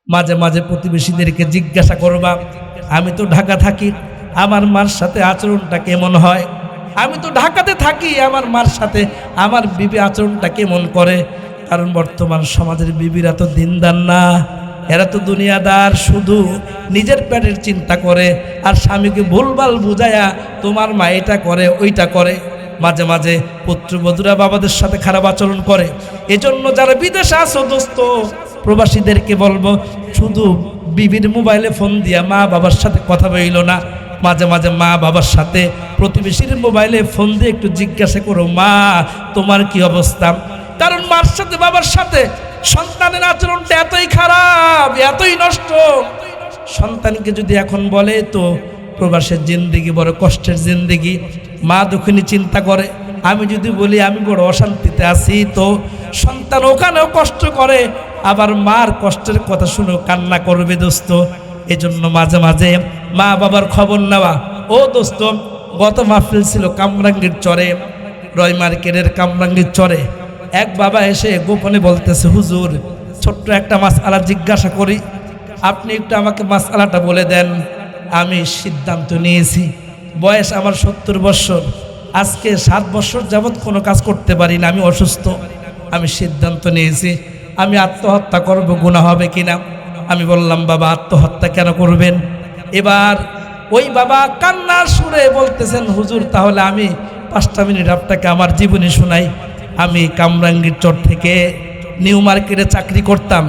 মাঝে মাঝে প্রতিবেশীদেরকে জিজ্ঞাসা করবা, আমি তো ঢাকা থাকি, আমার মার সাথে আচরণটা কেমন হয়? আমি তো ঢাকাতে থাকি, আমার মার সাথে আমার বিবি আচরণটা কেমন করে? কারণ বর্তমান সমাজের বিবিরা তো দিনদার না, এরা তো দুনিয়াদার, শুধু নিজের পেটের চিন্তা করে আর স্বামীকে ভুলভাল বুঝায়া তোমার মা এটা করে ওইটা করে। মাঝে মাঝে পুত্রবধূরা বাবাদের সাথে খারাপ আচরণ করে। এজন্য যারা বিদেশে আছো দোস্ত, প্রবাসীদেরকে বলবো, শুধু বিবির মোবাইলে ফোন দিয়া মা বাবার সাথে কথা বইল না, মাঝে মাঝে মা বাবার সাথে প্রতিবেশীর মোবাইলে ফোন দিয়ে একটু জিজ্ঞাসা করো, মা তোমার কি অবস্থা? কারণ মার সাথে বাবার সাথে সন্তানের আচরণটা এতই খারাপ, এতই নষ্ট। সন্তানকে যদি এখন বলে তো প্রবাসের জিন্দেগি বড় কষ্টের জিন্দেগি, মা দুঃখিনী চিন্তা করে। আমি যদি বলি আমি বড় অশান্তিতে আছি, তো সন্তান ওখানেও কষ্ট করে, আবার মার কষ্টের কথা শুনে কান্না করবে দোস্ত। এজন্য মাঝে মাঝে মা বাবার খবর নেওয়া। ও দোস্ত, গত মাহফিল ছিল কামরাঙ্গীর চরে, রয় মার্কেটের কামরাঙ্গীর চরে। এক বাবা এসে গোপনে বলতেছে, হুজুর ছোট্ট একটা মাসআলা জিজ্ঞাসা করি, আপনি একটু আমাকে মাসআলাটা বলে দেন। আমি সিদ্ধান্ত নিয়েছি, বয়স আমার 70 বছর, আজকে 7 বছর যাবৎ কোনো কাজ করতে পারি না, আমি অসুস্থ। আমি সিদ্ধান্ত নিয়েছি আমি আত্মহত্যা করব, গুনাহ হবে কিনা? আমি বললাম, বাবা আত্মহত্যা কেন করবেন? এবার ওই বাবা কান্নার সুরে বলতেছেন, হুজুর তাহলে আমি 5টা মিনিট আপনাকে আমার জীবনী শোনাই। আমি কামরাঙ্গীর চর থেকে নিউ মার্কেটে চাকরি করতাম।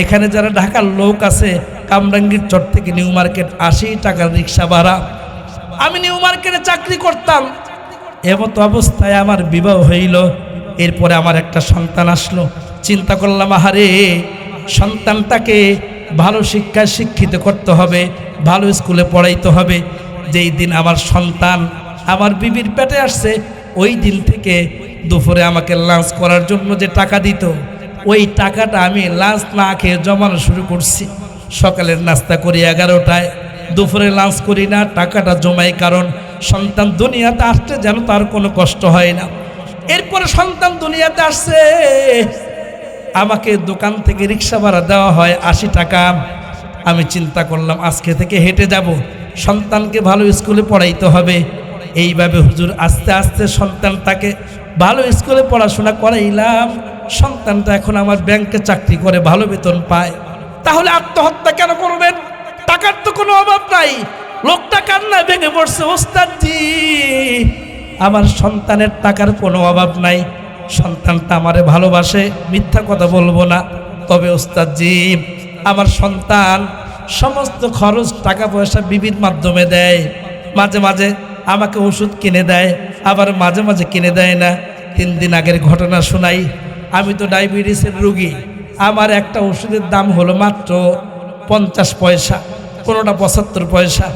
এখানে যারা ঢাকার লোক আছে, কামরাঙ্গীর চর থেকে নিউ মার্কেট 80 টাকার রিক্সা ভাড়া। আমি নিউ মার্কেটে চাকরি করতাম। এমতো অবস্থায় আমার বিবাহ হইল। এরপরে আমার একটা সন্তান আসলো। চিন্তা করলাম, আহারে সন্তানটাকে ভালো শিক্ষায় শিক্ষিত করতে হবে, ভালো স্কুলে পড়াইতে হবে। যেই দিন আমার সন্তান আমার বিবির পেটে আসছে, ওই দিন থেকে দুপুরে আমাকে লাঞ্চ করার জন্য যে টাকা দিত, ওই টাকাটা আমি লাঞ্চ না খেয়ে জমানো শুরু করছি। সকালের নাস্তা করি 11টায়, দুপুরে লাঞ্চ করি না, টাকাটা জমাই, কারণ সন্তান দুনিয়াতে আসছে যেন তার কোনো কষ্ট হয় না। এরপরে সন্তান দুনিয়াতে আসছে, আমাকে দোকান থেকে রিক্সা ভাড়া দেওয়া হয় 80 টাকা। আমি চিন্তা করলাম আজকে থেকে হেঁটে যাব, সন্তানকে ভালো স্কুলে পড়াইতে হবে। এইভাবে হুজুর আস্তে আস্তে সন্তানটাকে ভালো স্কুলে পড়াশোনা করাইলাম। সন্তানটা এখন আমার ব্যাংকে চাকরি করে, ভালো বেতন পায়। তাহলে আত্মহত্যা কেন করবেন? টাকার তো কোনো অভাব নাই। লোকটা কান্নায় ভেঙে পড়ছে, ওস্তাদজি আমার সন্তানের টাকার কোনো অভাব নাই, সন্তানটা আমারে ভালোবাসে, মিথ্যা কথা বলবো না। তবে ওস্তাদজি আমার সন্তান সমস্ত খরচ টাকা পয়সা বিবির মাধ্যমে দেয়। মাঝে মাঝে আমাকে ওষুধ কিনে দেয়, আবার মাঝে মাঝে কিনে দেয় না। 3 দিন আগের ঘটনা শোনাই। আমি তো ডায়াবেটিসের রোগী, আমার একটা ওষুধের দাম হলো মাত্র 50 পয়সা, কোনোটা 75 পয়সা।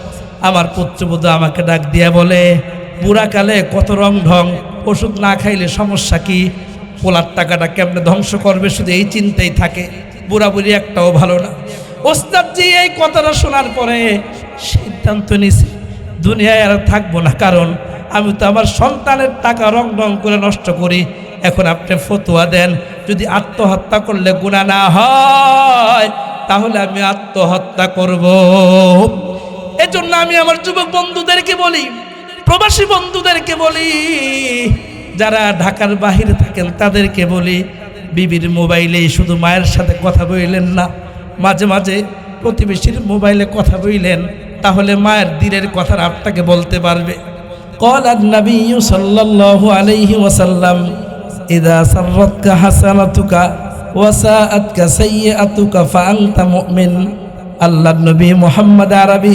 আমার পুত্রবধূ আমাকে ডাক দিয়া বলে, বুড়াকালে কত রং ঢং, ওষুধ না খাইলে সমস্যা কি? পোলার টাকাটা কেমনে ধ্বংস করবে, শুধু এই চিন্তাই থাকে। বুড়া বুড়ি একটাও ভালো না। ওস্তাদজি এই কথাটা শোনার পরে সিদ্ধান্ত নিয়েছি দুনিয়ায় আর থাকবো না, কারণ আমি তো আমার সন্তানের টাকা রং ঢং করে নষ্ট করি। এখন আপনি ফতোয়া দেন, যদি আত্মহত্যা করলে গুনাহ না হয় তাহলে আমি আত্মহত্যা করব। এজন্য আমি আমার যুবক বন্ধুদেরকে বলি, প্রবাসী বন্ধুদেরকে বলি, যারা ঢাকার বাহিরে থাকেন তাদেরকে বলি, বিবির মোবাইলে শুধু মায়ের সাথে কথা বললেন না, মাঝে মাঝে প্রতিবেশীর মোবাইলে কথা বললেন, তাহলে মায়ের দিনের কথা আপনাকে বলতে পারবে। ক্বালান নবী সাল্লাল্লাহু আলাইহি ওয়াসাল্লাম, ইযা সাররাতকা হাসানাতুকা ওয়া সাআতকা সাইয়্যাতুকা ফাআনতা মুমিন। আল্লাহর নবী মুহাম্মদ আরবি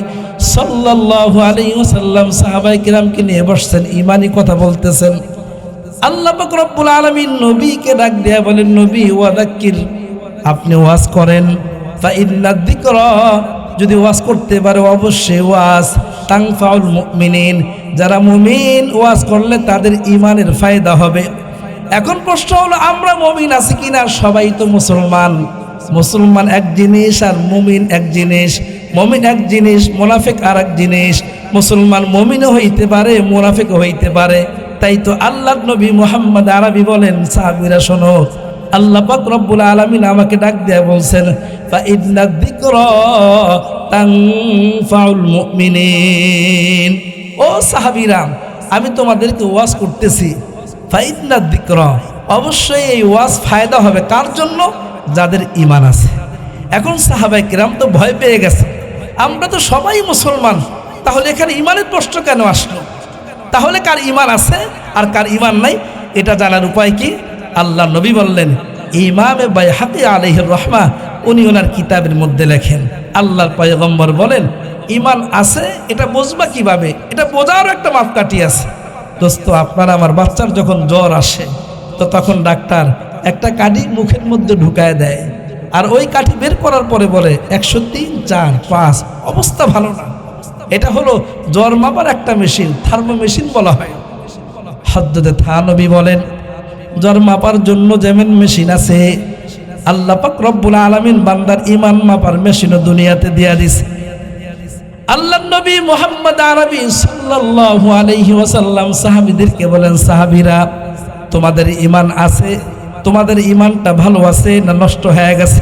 সাল্লাল্লাহু আলাইহি ওয়াসাল্লাম সাহাবায়ে কিরামকে নিয়ে বসছেন, ঈমানি কথা বলতেছেন। আল্লাহ পাক রব্বুল আলামিন নবীকে ডাক দিয়ে বলেন, নবী ওয়াযাক্কির, আপনি ওয়াজ করেন। ফা ইন্না যিকরা, যদি ওয়াজ করতে পারে অবশ্যই ওয়াজ তানফাউল মুমিনিন, যারা মুমিন ওয়াজ করলে তাদের ঈমানের ফায়দা হবে। এখন প্রশ্ন হলো, আমরা মুমিন আছি কিনা? সবাই তো মুসলমান। মুসলমান এক জিনিস আর মুমিন এক জিনিস। মুমিন এক জিনিস, মুনাফিক আর এক জিনিস। মুসলমান মুমিনও হইতে পারে, মুনাফিকও হইতে পারে। তাই তো আল্লাহর নবী মুহাম্মদ আরবি বলেন, সাহাবীরা শোনো, আল্লাহ পাক রব্বুল আলামিন আমাকে ডাক দিয়ে বলছেন ফা ইন্না যিকরা তানফাউল মুমিনিন। ও সাহাবীরা, আমি তোমাদেরকে ওয়াজ করতেছি, ফা ইন্না যিকরা, অবশ্যই এই ওয়াজ ফায়দা হবে কার জন্য? যাদের ঈমান আছে। এখন সাহাবায়ে কেরাম তো ভয় পেয়ে গেছে, আমরা তো সবাই মুসলমান, তাহলে এখানে ঈমানের প্রশ্ন কেন আসলো? তাহলে কার ঈমান আছে আর কার ঈমান নাই এটা জানার উপায় কি? আল্লাহ নবী বললেন, ইমামে বাইহাকি আলাইহির রাহমা উনি ওনার কিতাবের মধ্যে লেখেন, আল্লাহর পয়গম্বর বলেন ঈমান আছে এটা বুঝবা কিভাবে? এটা বোঝারও একটা মাপকাঠি আছে। দোস্ত, আপনার আমার বাচ্চার যখন জ্বর আসে তো তখন ডাক্তার একটা কাঠি মুখের মধ্যে ঢুকায় দেয়, আর ওই কাঠি বের করার পরে বলে 103, 4, 5, অবস্থা ভালো না। এটা হলো জ্বর মাপার একটা মেশিন, থার্মো মেশিন বলা হয়। হযরতে থানবী বলেন, জ্বর মাপার জন্য যেমন মেশিন আছে, আল্লাহ পাক রব্বুল আলামিন বান্দার ঈমান মাপার মেশিনও দুনিয়াতে দিয়া দিছে। আল্লাহর নবী মুহাম্মদ আরবি সাল্লাল্লাহু আলাইহি ওয়াসাল্লাম সাহাবীদেরকে বলেন, সাহাবীরা, তোমাদের ঈমান আছে, তোমাদের ঈমানটা ভালো আছে না নষ্ট হয়ে গেছে?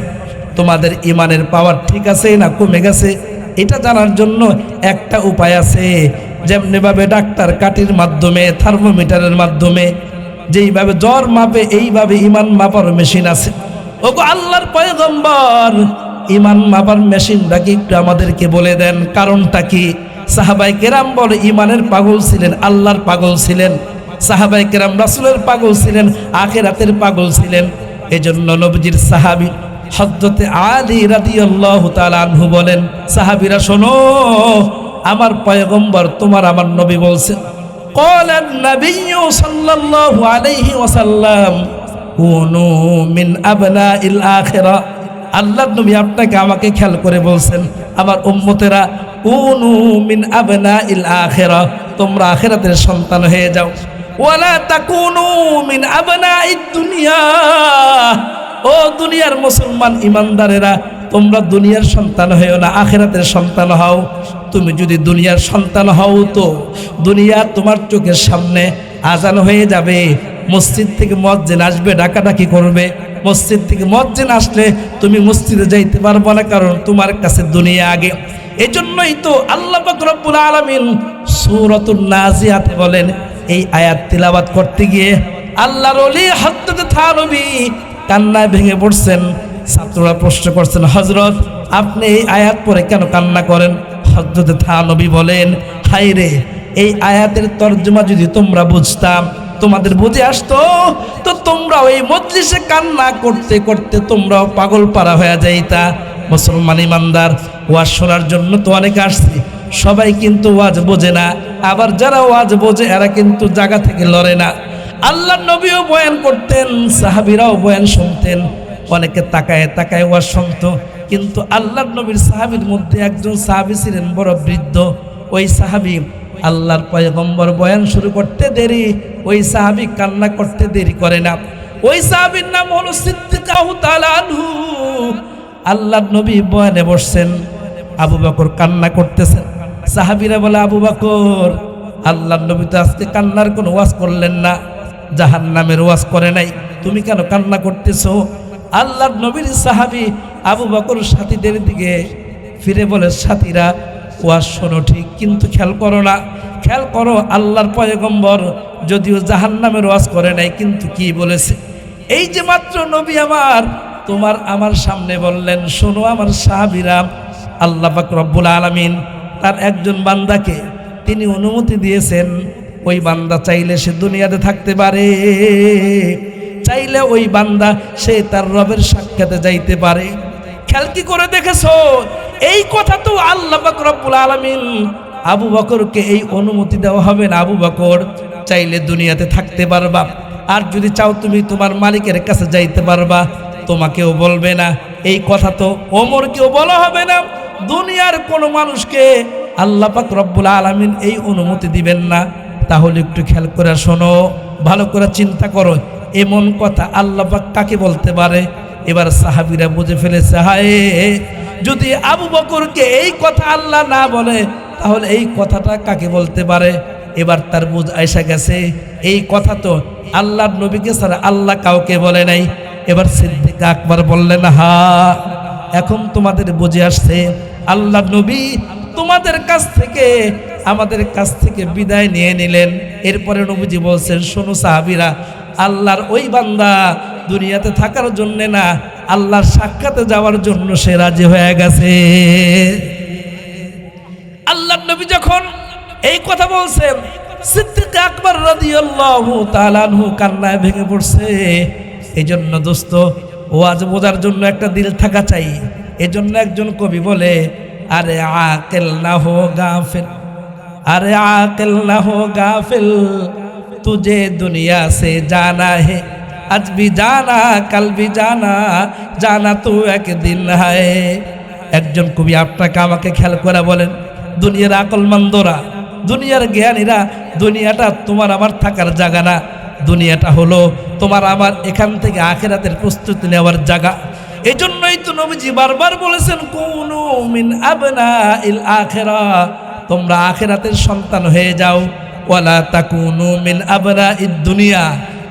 তোমাদের ঈমানের পাওয়ার ঠিক আছে না কমে গেছে? এটা জানার জন্য একটা উপায় আছে। যেমনিভাবে ডাক্তার কাঠির মাধ্যমে, থার্মোমিটারের মাধ্যমে যেইভাবে জ্বর মাপে, এইভাবে ঈমান মাপার মেশিন আছে। ওগো আল্লাহর পয়গম্বর, ঈমান মাপার মেশিনটা কি একটু আমাদেরকে বলে দেন, কারণটা কি? সাহাবায়ে কেরাম বলে, ঈমানের পাগল ছিলেন, আল্লাহর পাগল ছিলেন। সাহাবায়ে কেরাম রাসূলের পাগল ছিলেন, আখিরাতের পাগল ছিলেন। এজন্য নবীজির সাহাবী হযরতে আলী রাদিয়াল্লাহু তাআলা আনহু বলেন, সাহাবীরা শোনো, আমার পয়গম্বর তোমার আমার নবী বলছেন, ক্বালা আন-নাবিয়্যু সাল্লাল্লাহু আলাইহি ওয়াসাল্লাম কুনু মিন আবনাইল আখিরা। আল্লাহর নবী আপনাকে আমাকে খেয়াল করে বলছেন, আমার উম্মতেরা, কুনু মিন আবনাইল আখিরা, তোমরা আখিরাতের সন্তান হয়ে যাও। ওয়ালা তাকুনু মিন আবনাইদ দুনিয়া, ও দুনিয়ার মুসলমান ইমানদারেরা, তোমরা দুনিয়ার সন্তান হও না, আখিরাতের সন্তান হও। তুমি যদি দুনিয়ার সন্তান হও তো দুনিয়া তোমার চোখের সামনে আজান হয়ে যাবে, মসজিদ থেকে মুয়াজ্জিন আসবে, ডাকাডাকি করবে। মসজিদ থেকে মুয়াজ্জিন আসলে তুমি মসজিদে যাইতে পারবে না, কারণ তোমার কাছে দুনিয়া আগে। এজন্যই তো আল্লাহ পাক রব্বুল আলামিন সূরাতুন নাজিয়াতে বলেন, এই আয়াত তিলাওয়াত করতে গিয়ে আল্লাহর ওলি হযরতে থানবী কান্নায় ভেঙে পড়ছেন। ছাত্ররা প্রশ্ন করছেন, হযরত আপনি এই আয়াত পড়ে কেন কান্না করেন? হযরতে থানবী বলেন, হায় রে, এই আয়াতের তরজমা যদি তোমরা বুঝতাম, তোমাদের বুঝে আসতো, তো তোমরাও এই মজলিসে কান্না করতে করতে তোমরাও পাগল পারা হয়ে যাইতা। মুসলমান ইমানদার, ওয়াজ শোনার জন্য তো অনেকে আসছে, সবাই কিন্তু ওয়াজ বোঝে না, আবার যারা ওয়াজ বোঝে এরা কিন্তু জায়গা থেকে লড়ে না। আল্লাহর নবীও বয়ান করতেন, সাহাবীরাও বয়ান শুনতেন, অনেকে তাকায় তাকায় ওয়াজ শুনতো। কিন্তু আল্লাহর নবীর সাহাবীর মধ্যে একজন সাহাবী ছিলেন বড় বৃদ্ধ। ওই সাহাবী আল্লাহর পয়গম্বর বয়ান শুরু করতে দেরি, ওই সাহাবী কান্না করতে দেরি করে না। ওই সাহাবীর নাম হলো সিদ্দিক তাআলা আনহু। আল্লাহর নবী বয়ানে বসছেন, আবু বকর কান্না করতেছেন। সাহাবীরা বলে, আবু বকর, আল্লাহর নবী তো আজকে কান্নার কোনো ওয়াজ করলেন না, জাহান্নামের ওয়াজ করে নাই, তুমি কেন কান্না করতেছো? আল্লাহর নবীর সাহাবী আবু বকর সাথীদের দিকে ফিরে বলে, সাথীরা, ওয়াজ শোনো ঠিক, কিন্তু খেয়াল করো না, খেয়াল করো, আল্লাহর পয়গম্বর যদিও জাহান্নামের ওয়াজ করে নাই, কিন্তু কি বলেছে? এই যে মাত্র নবী আমার তোমার আমার সামনে বললেন, শোনো আমার সাহাবীরা, আল্লাহ পাক রব্বুল আলামিন তার একজন বান্দাকে তিনি অনুমতি দিয়েছেন, ওই বান্দা চাইলে সে দুনিয়াতে থাকতে পারে, চাইলে ওই বান্দা সে তার রবের সাক্ষাতে যাইতে পারে। খেয়াল কি করে দেখেছো? এই কথা তো আল্লাহ পাক রব্বুল আলামিন আবু বকরকে এই অনুমতি দেওয়া হবে না, আবু বকর চাইলে দুনিয়াতে থাকতে পারবা, আর যদি চাও তুমি তোমার মালিকের কাছে যাইতে পারবা, তোমাকেও বলবে না। এই কথা তো ওমরকেও বলা হবে না, দুনিয়ার কোনো মানুষকে আল্লাহ পাক রব্বুল আলামিন এই অনুমতি দিবেন না। তাহলে একটু খেয়াল করে শোনো, ভালো করে চিন্তা করো, এমন কথা আল্লাহ পাক কাকে বলতে পারে? এবার সাহাবীরা বুঝে ফেলেছে, হায়, যদি আবু বকরকে এই কথা আল্লাহ না বলে তাহলে এই কথাটা কাকে বলতে পারে? এবার তার বুঝ আইসা গেছে, এই কথা তো আল্লাহর নবীকে ছাড়া আল্লাহ কাউকে বলে নাই। এবার সিদ্দিক আকবর বললেন, হা, এখন তোমাদের বুঝে আসছে আল্লাহ নবী তোমাদের কাছ থেকে আমাদের কাছ থেকে বিদায় নিয়ে নিলেন। এরপরে নবীজি বলছেন, শোনো সাহাবীরা, আল্লাহর ওই বান্দা দুনিয়াতে থাকার জন্য না, আল্লাহর সাক্ষাতে যাওয়ার জন্য সে রাজি হয়ে গেছে। আল্লাহ নবী যখন এই কথা বলছেন, সিদ্দিক আকবর রাদিয়াল্লাহু তাআলা আনহু কান্নায় ভেঙে পড়ছে। এই জন্য দোস্ত, ওয়াজ বোঝার জন্য একটা দিল থাকা চাই। এজন্য একজন কবি বলে, আরে আকেল না হো গাফিল, আরে আকেল না হো গাফিল, তুঝে দুনিয়া সে জানা হে, আজ ভি জানা কাল ভি জানা, জানা তো একদিন হায়। একজন কবি আপনাকে আমাকে খেয়াল করে বলেন, দুনিয়ার আকলমন্দরা, দুনিয়ার জ্ঞানীরা, দুনিয়াটা তোমার আমার থাকার জায়গা না, দুনিয়াটা হলো তোমার আমার এখান থেকে আখিরাতের প্রস্তুতি নেওয়ার জায়গা। এই জন্যই তো নবীজি বারবার বলেছেন, কুনু মিন আবনাইল আখিরাহ, তোমরা আখিরাতের সন্তান হয়ে যাও। ওয়ালা তাকুনু মিন আবনাইদ দুনিয়া,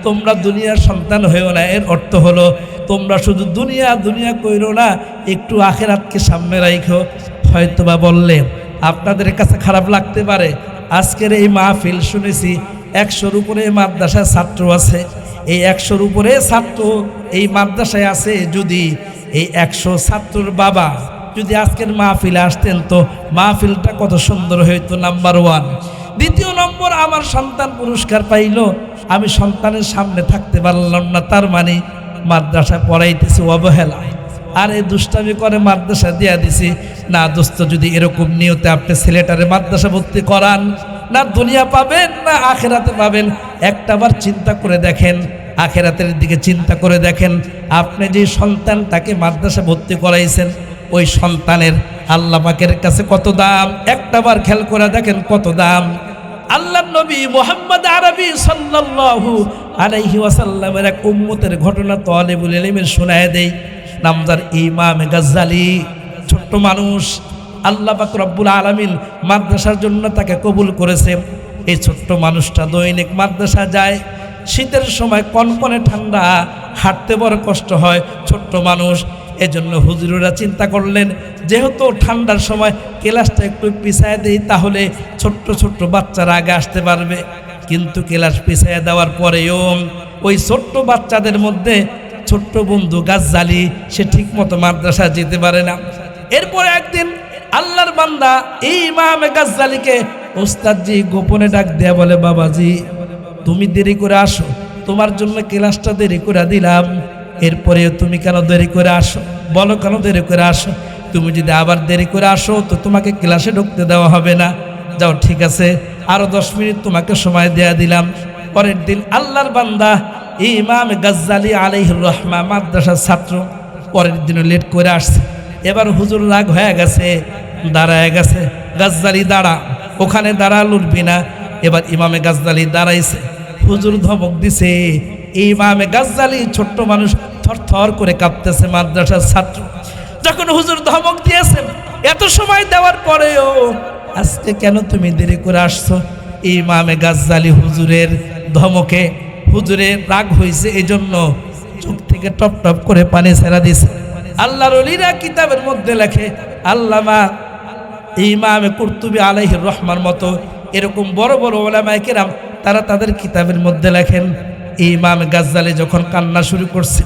তোমরা দুনিয়ার সন্তান হয়েও না। এর অর্থ হলো তোমরা শুধু দুনিয়া দুনিয়া কইরো না, একটু আখিরাতকে সামনে রাখো। হয়তোবা বললে আপনাদের কাছে খারাপ লাগতে পারে, আজকের এই মাহফিল শুনেছি 100-র উপরে মাদ্রাসার ছাত্র আছে। এই 100-র উপরে ছাত্র এই মাদ্রাসায় আছে। যদি এই 100 ছাত্রর বাবা যদি আজকের মাহফিলে আসতেন, তো মাহফিলটা কত সুন্দর হইতো। নাম্বার 1। দ্বিতীয় নম্বর, আমার সন্তান পুরস্কার পাইল, আমি সন্তানের সামনে থাকতে পারলাম না, তার মানে মাদ্রাসায় পড়াইতেছি অবহেলা, আর এই দুষ্টামি করে মাদ্রাসা দিয়া দিছি। না দোস্ত, যদি এরকম নিয়তে আপনি ছেলেটারে মাদ্রাসা ভর্তি করান, না দুনিয়া পাবেন না আখেরাতে পাবেন। একটাবার চিন্তা করে দেখেন, আখেরাতের দিকে চিন্তা করে দেখেন। আপনি যে সন্তানটাকে মাদ্রাসা ভর্তি করাইছেন, ওই সন্তানের আল্লাহ পাকের কাছে কত দাম, একটাবার খেয়াল করে দেখেন কত দাম। আল্লাহ নবী মুহাম্মদ আরবি সাল্লাল্লাহু আলাইহি ওয়াসাল্লামের এক উম্মতের ঘটনা তালিবুল ইলমের শোনায় দেই। নামদার ইমাম গাজ্জালি, ছোট্ট মানুষ, আল্লাহ পাক রব্বুল আলামিন মাদ্রাসার জন্য তাকে কবুল করেছে। এই ছোট্ট মানুষটা দৈনিক মাদ্রাসা যায়। শীতের সময় কনকনে ঠান্ডা, হাঁটতে বড় কষ্ট হয়, ছোট্ট মানুষ। এজন্য হুজুরেরা চিন্তা করলেন, যেহেতু ঠান্ডার সময় ক্লাসটা একটু পিছায় দেই, তাহলে ছোট্ট ছোট্ট বাচ্চারা আগে আসতে পারবে। কিন্তু ক্লাস পিছায় দেওয়ার পরেও ওই ছোট্ট বাচ্চাদের মধ্যে ছোট্ট বন্ধু গাজ্জালি, সে ঠিক মতো মাদ্রাসা যেতে পারে না। এরপরে একদিন আল্লাহর বান্দা ইমাম গাজ্জালিকে ওস্তাদজি গোপনে ডাক দেয়া বলে, বাবাজি তুমি দেরি করে আসো, তোমার জন্য ক্লাসটা দেরি করে দিলাম, এরপরে তুমি কেন দেরি করে আসো? বলো কেন দেরি করে আসো? তুমি যদি আবার দেরি করে আসো তো তোমাকে ক্লাসে ঢুকতে দেওয়া হবে না। যাও, ঠিক আছে, আরো 10 মিনিট তোমাকে সময় দেয়া দিলাম। পরের দিন আল্লাহর বান্দা ইমাম গাজ্জালি আলাইহির রহমা মাদ্রাসার ছাত্র পরের দিনও লেট করে আসছে। এবার হুজুর রাগ হয়ে গেছে, দাঁড়ায় গেছে, গাজ্জালি দাঁড়া, ওখানে দাঁড়া, লুটবি না। এবার ইমামে গাজ্জালি দাঁড়াইছে, হুজুর ধমক দিছে। ইমামে গাজ্জালি ছোট্ট মানুষ, থরথর করে কাঁপতেছে। মাদ্রাসার ছাত্র যখন হুজুর ধমক দিয়েছেন, এত সময় দেওয়ার পরেও আজকে কেন তুমি দেরি করে আসছো? ইমামে গাজ্জালি হুজুরের ধমকে হুজুরের রাগ হয়েছে, এই জন্য চোখ থেকে টপ টপ করে পানি ছেড়া দিছে। আল্লাহর ওলিরা কিতাবের মধ্যে লেখে, আল্লামা ইমামে কুরতুবী আলাইহির রহমার মতো এরকম বড় বড় উলামায়ে কেরাম তারা তাদের কিতাবের মধ্যে লেখেন, ইমাম গাজ্জালি যখন কান্না শুরু করছে,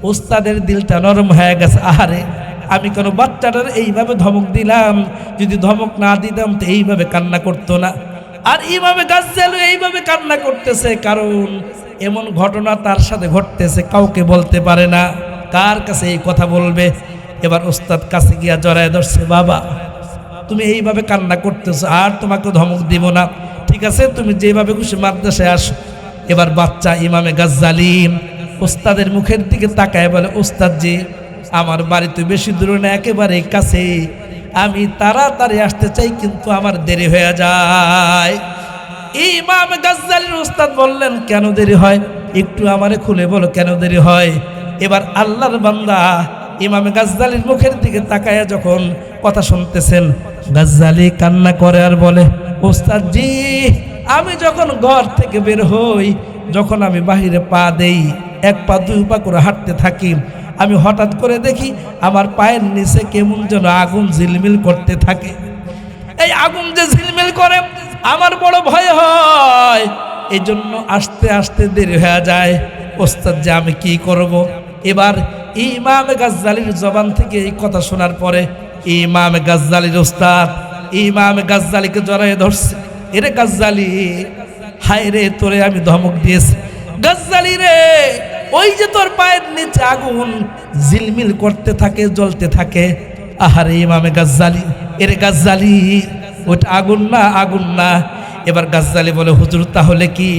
ওস্তাদের দিলটা নরম হয়ে গেছে। আহারে, আমি কোনো বাচ্চাটার এইভাবে ধমক দিলাম, যদি ধমক না দিতাম তো এইভাবে কান্না করতো না। আর ইমামে গাজ্জালি এইভাবে কান্না করতেছে কারণ এমন ঘটনা তার সাথে ঘটতেছে, কাউকে বলতে পারে না। কার কাছে এই কথা বলবে? এবার ওস্তাদ কাছে গিয়া জড়ায় ধরছে, বাবা তুমি এইভাবে কান্না করতেছো, আর তোমাকে ধমক দিব না, ঠিক আছে, তুমি যেভাবে খুশি মাদ্রাসায় আসো। এবার বাচ্চা ইমামে গাজ্জালি ওস্তাদের মুখের দিকে তাকায় বলে, ওস্তাদজি আমার বাড়ি তো বেশি দূরে না, একেবারে কাছে, আমি তাড়াতাড়ি আসতে চাই কিন্তু আমার দেরি হয়ে যায়। ইমাম গাজ্জালির ওস্তাদ বললেন, কেন দেরি হয়? একটু আমারে খুলে বলো কেন দেরি হয়। এবার আল্লাহর বান্দা ইমাম গাজ্জালির মুখের দিকে তাকায়া যখন কথা শুনতেছেন, গাজ্জালি কান্না করে আর বলে, ওস্তাদজি আমি যখন ঘর থেকে বের হই, যখন আমি বাহিরে পা দেই, এক পা দুই পা করে হাঁটতে থাকি, আমি হঠাৎ করে দেখি আমার পায়ের নিচে কেমন যেন আগুন ঝিলমিল করতে থাকে। এই আগুন যে ঝিলমিল করে আমার বড় ভয় হয়, এই জন্য আস্তে আস্তে দেরি হয়ে যায়। ওস্তাদ যে আমি কি করব। এবার ইমাম গাজ্জালির জবান থেকে এই কথা শোনার পরে ইমাম গাজ্জালির ওস্তাদ ইমাম গাজ্জালিকে জড়ায় ধরছে, এরে গাজ্জালি, হায় রে তোরে আমি ধমক দিয়েছি, গাজ্জালি রে ওই যে তোর পায়ের নিচে আগুন ঝিলমিল করতে থাকে, জ্বলতে থাকে। আহারে ইমামে গাজ্জালি, এরে গাজ্জালি ওটা আগুন না, আগুন না। এবার গাজ্জালি বলে, হুজুর তাহলে কি?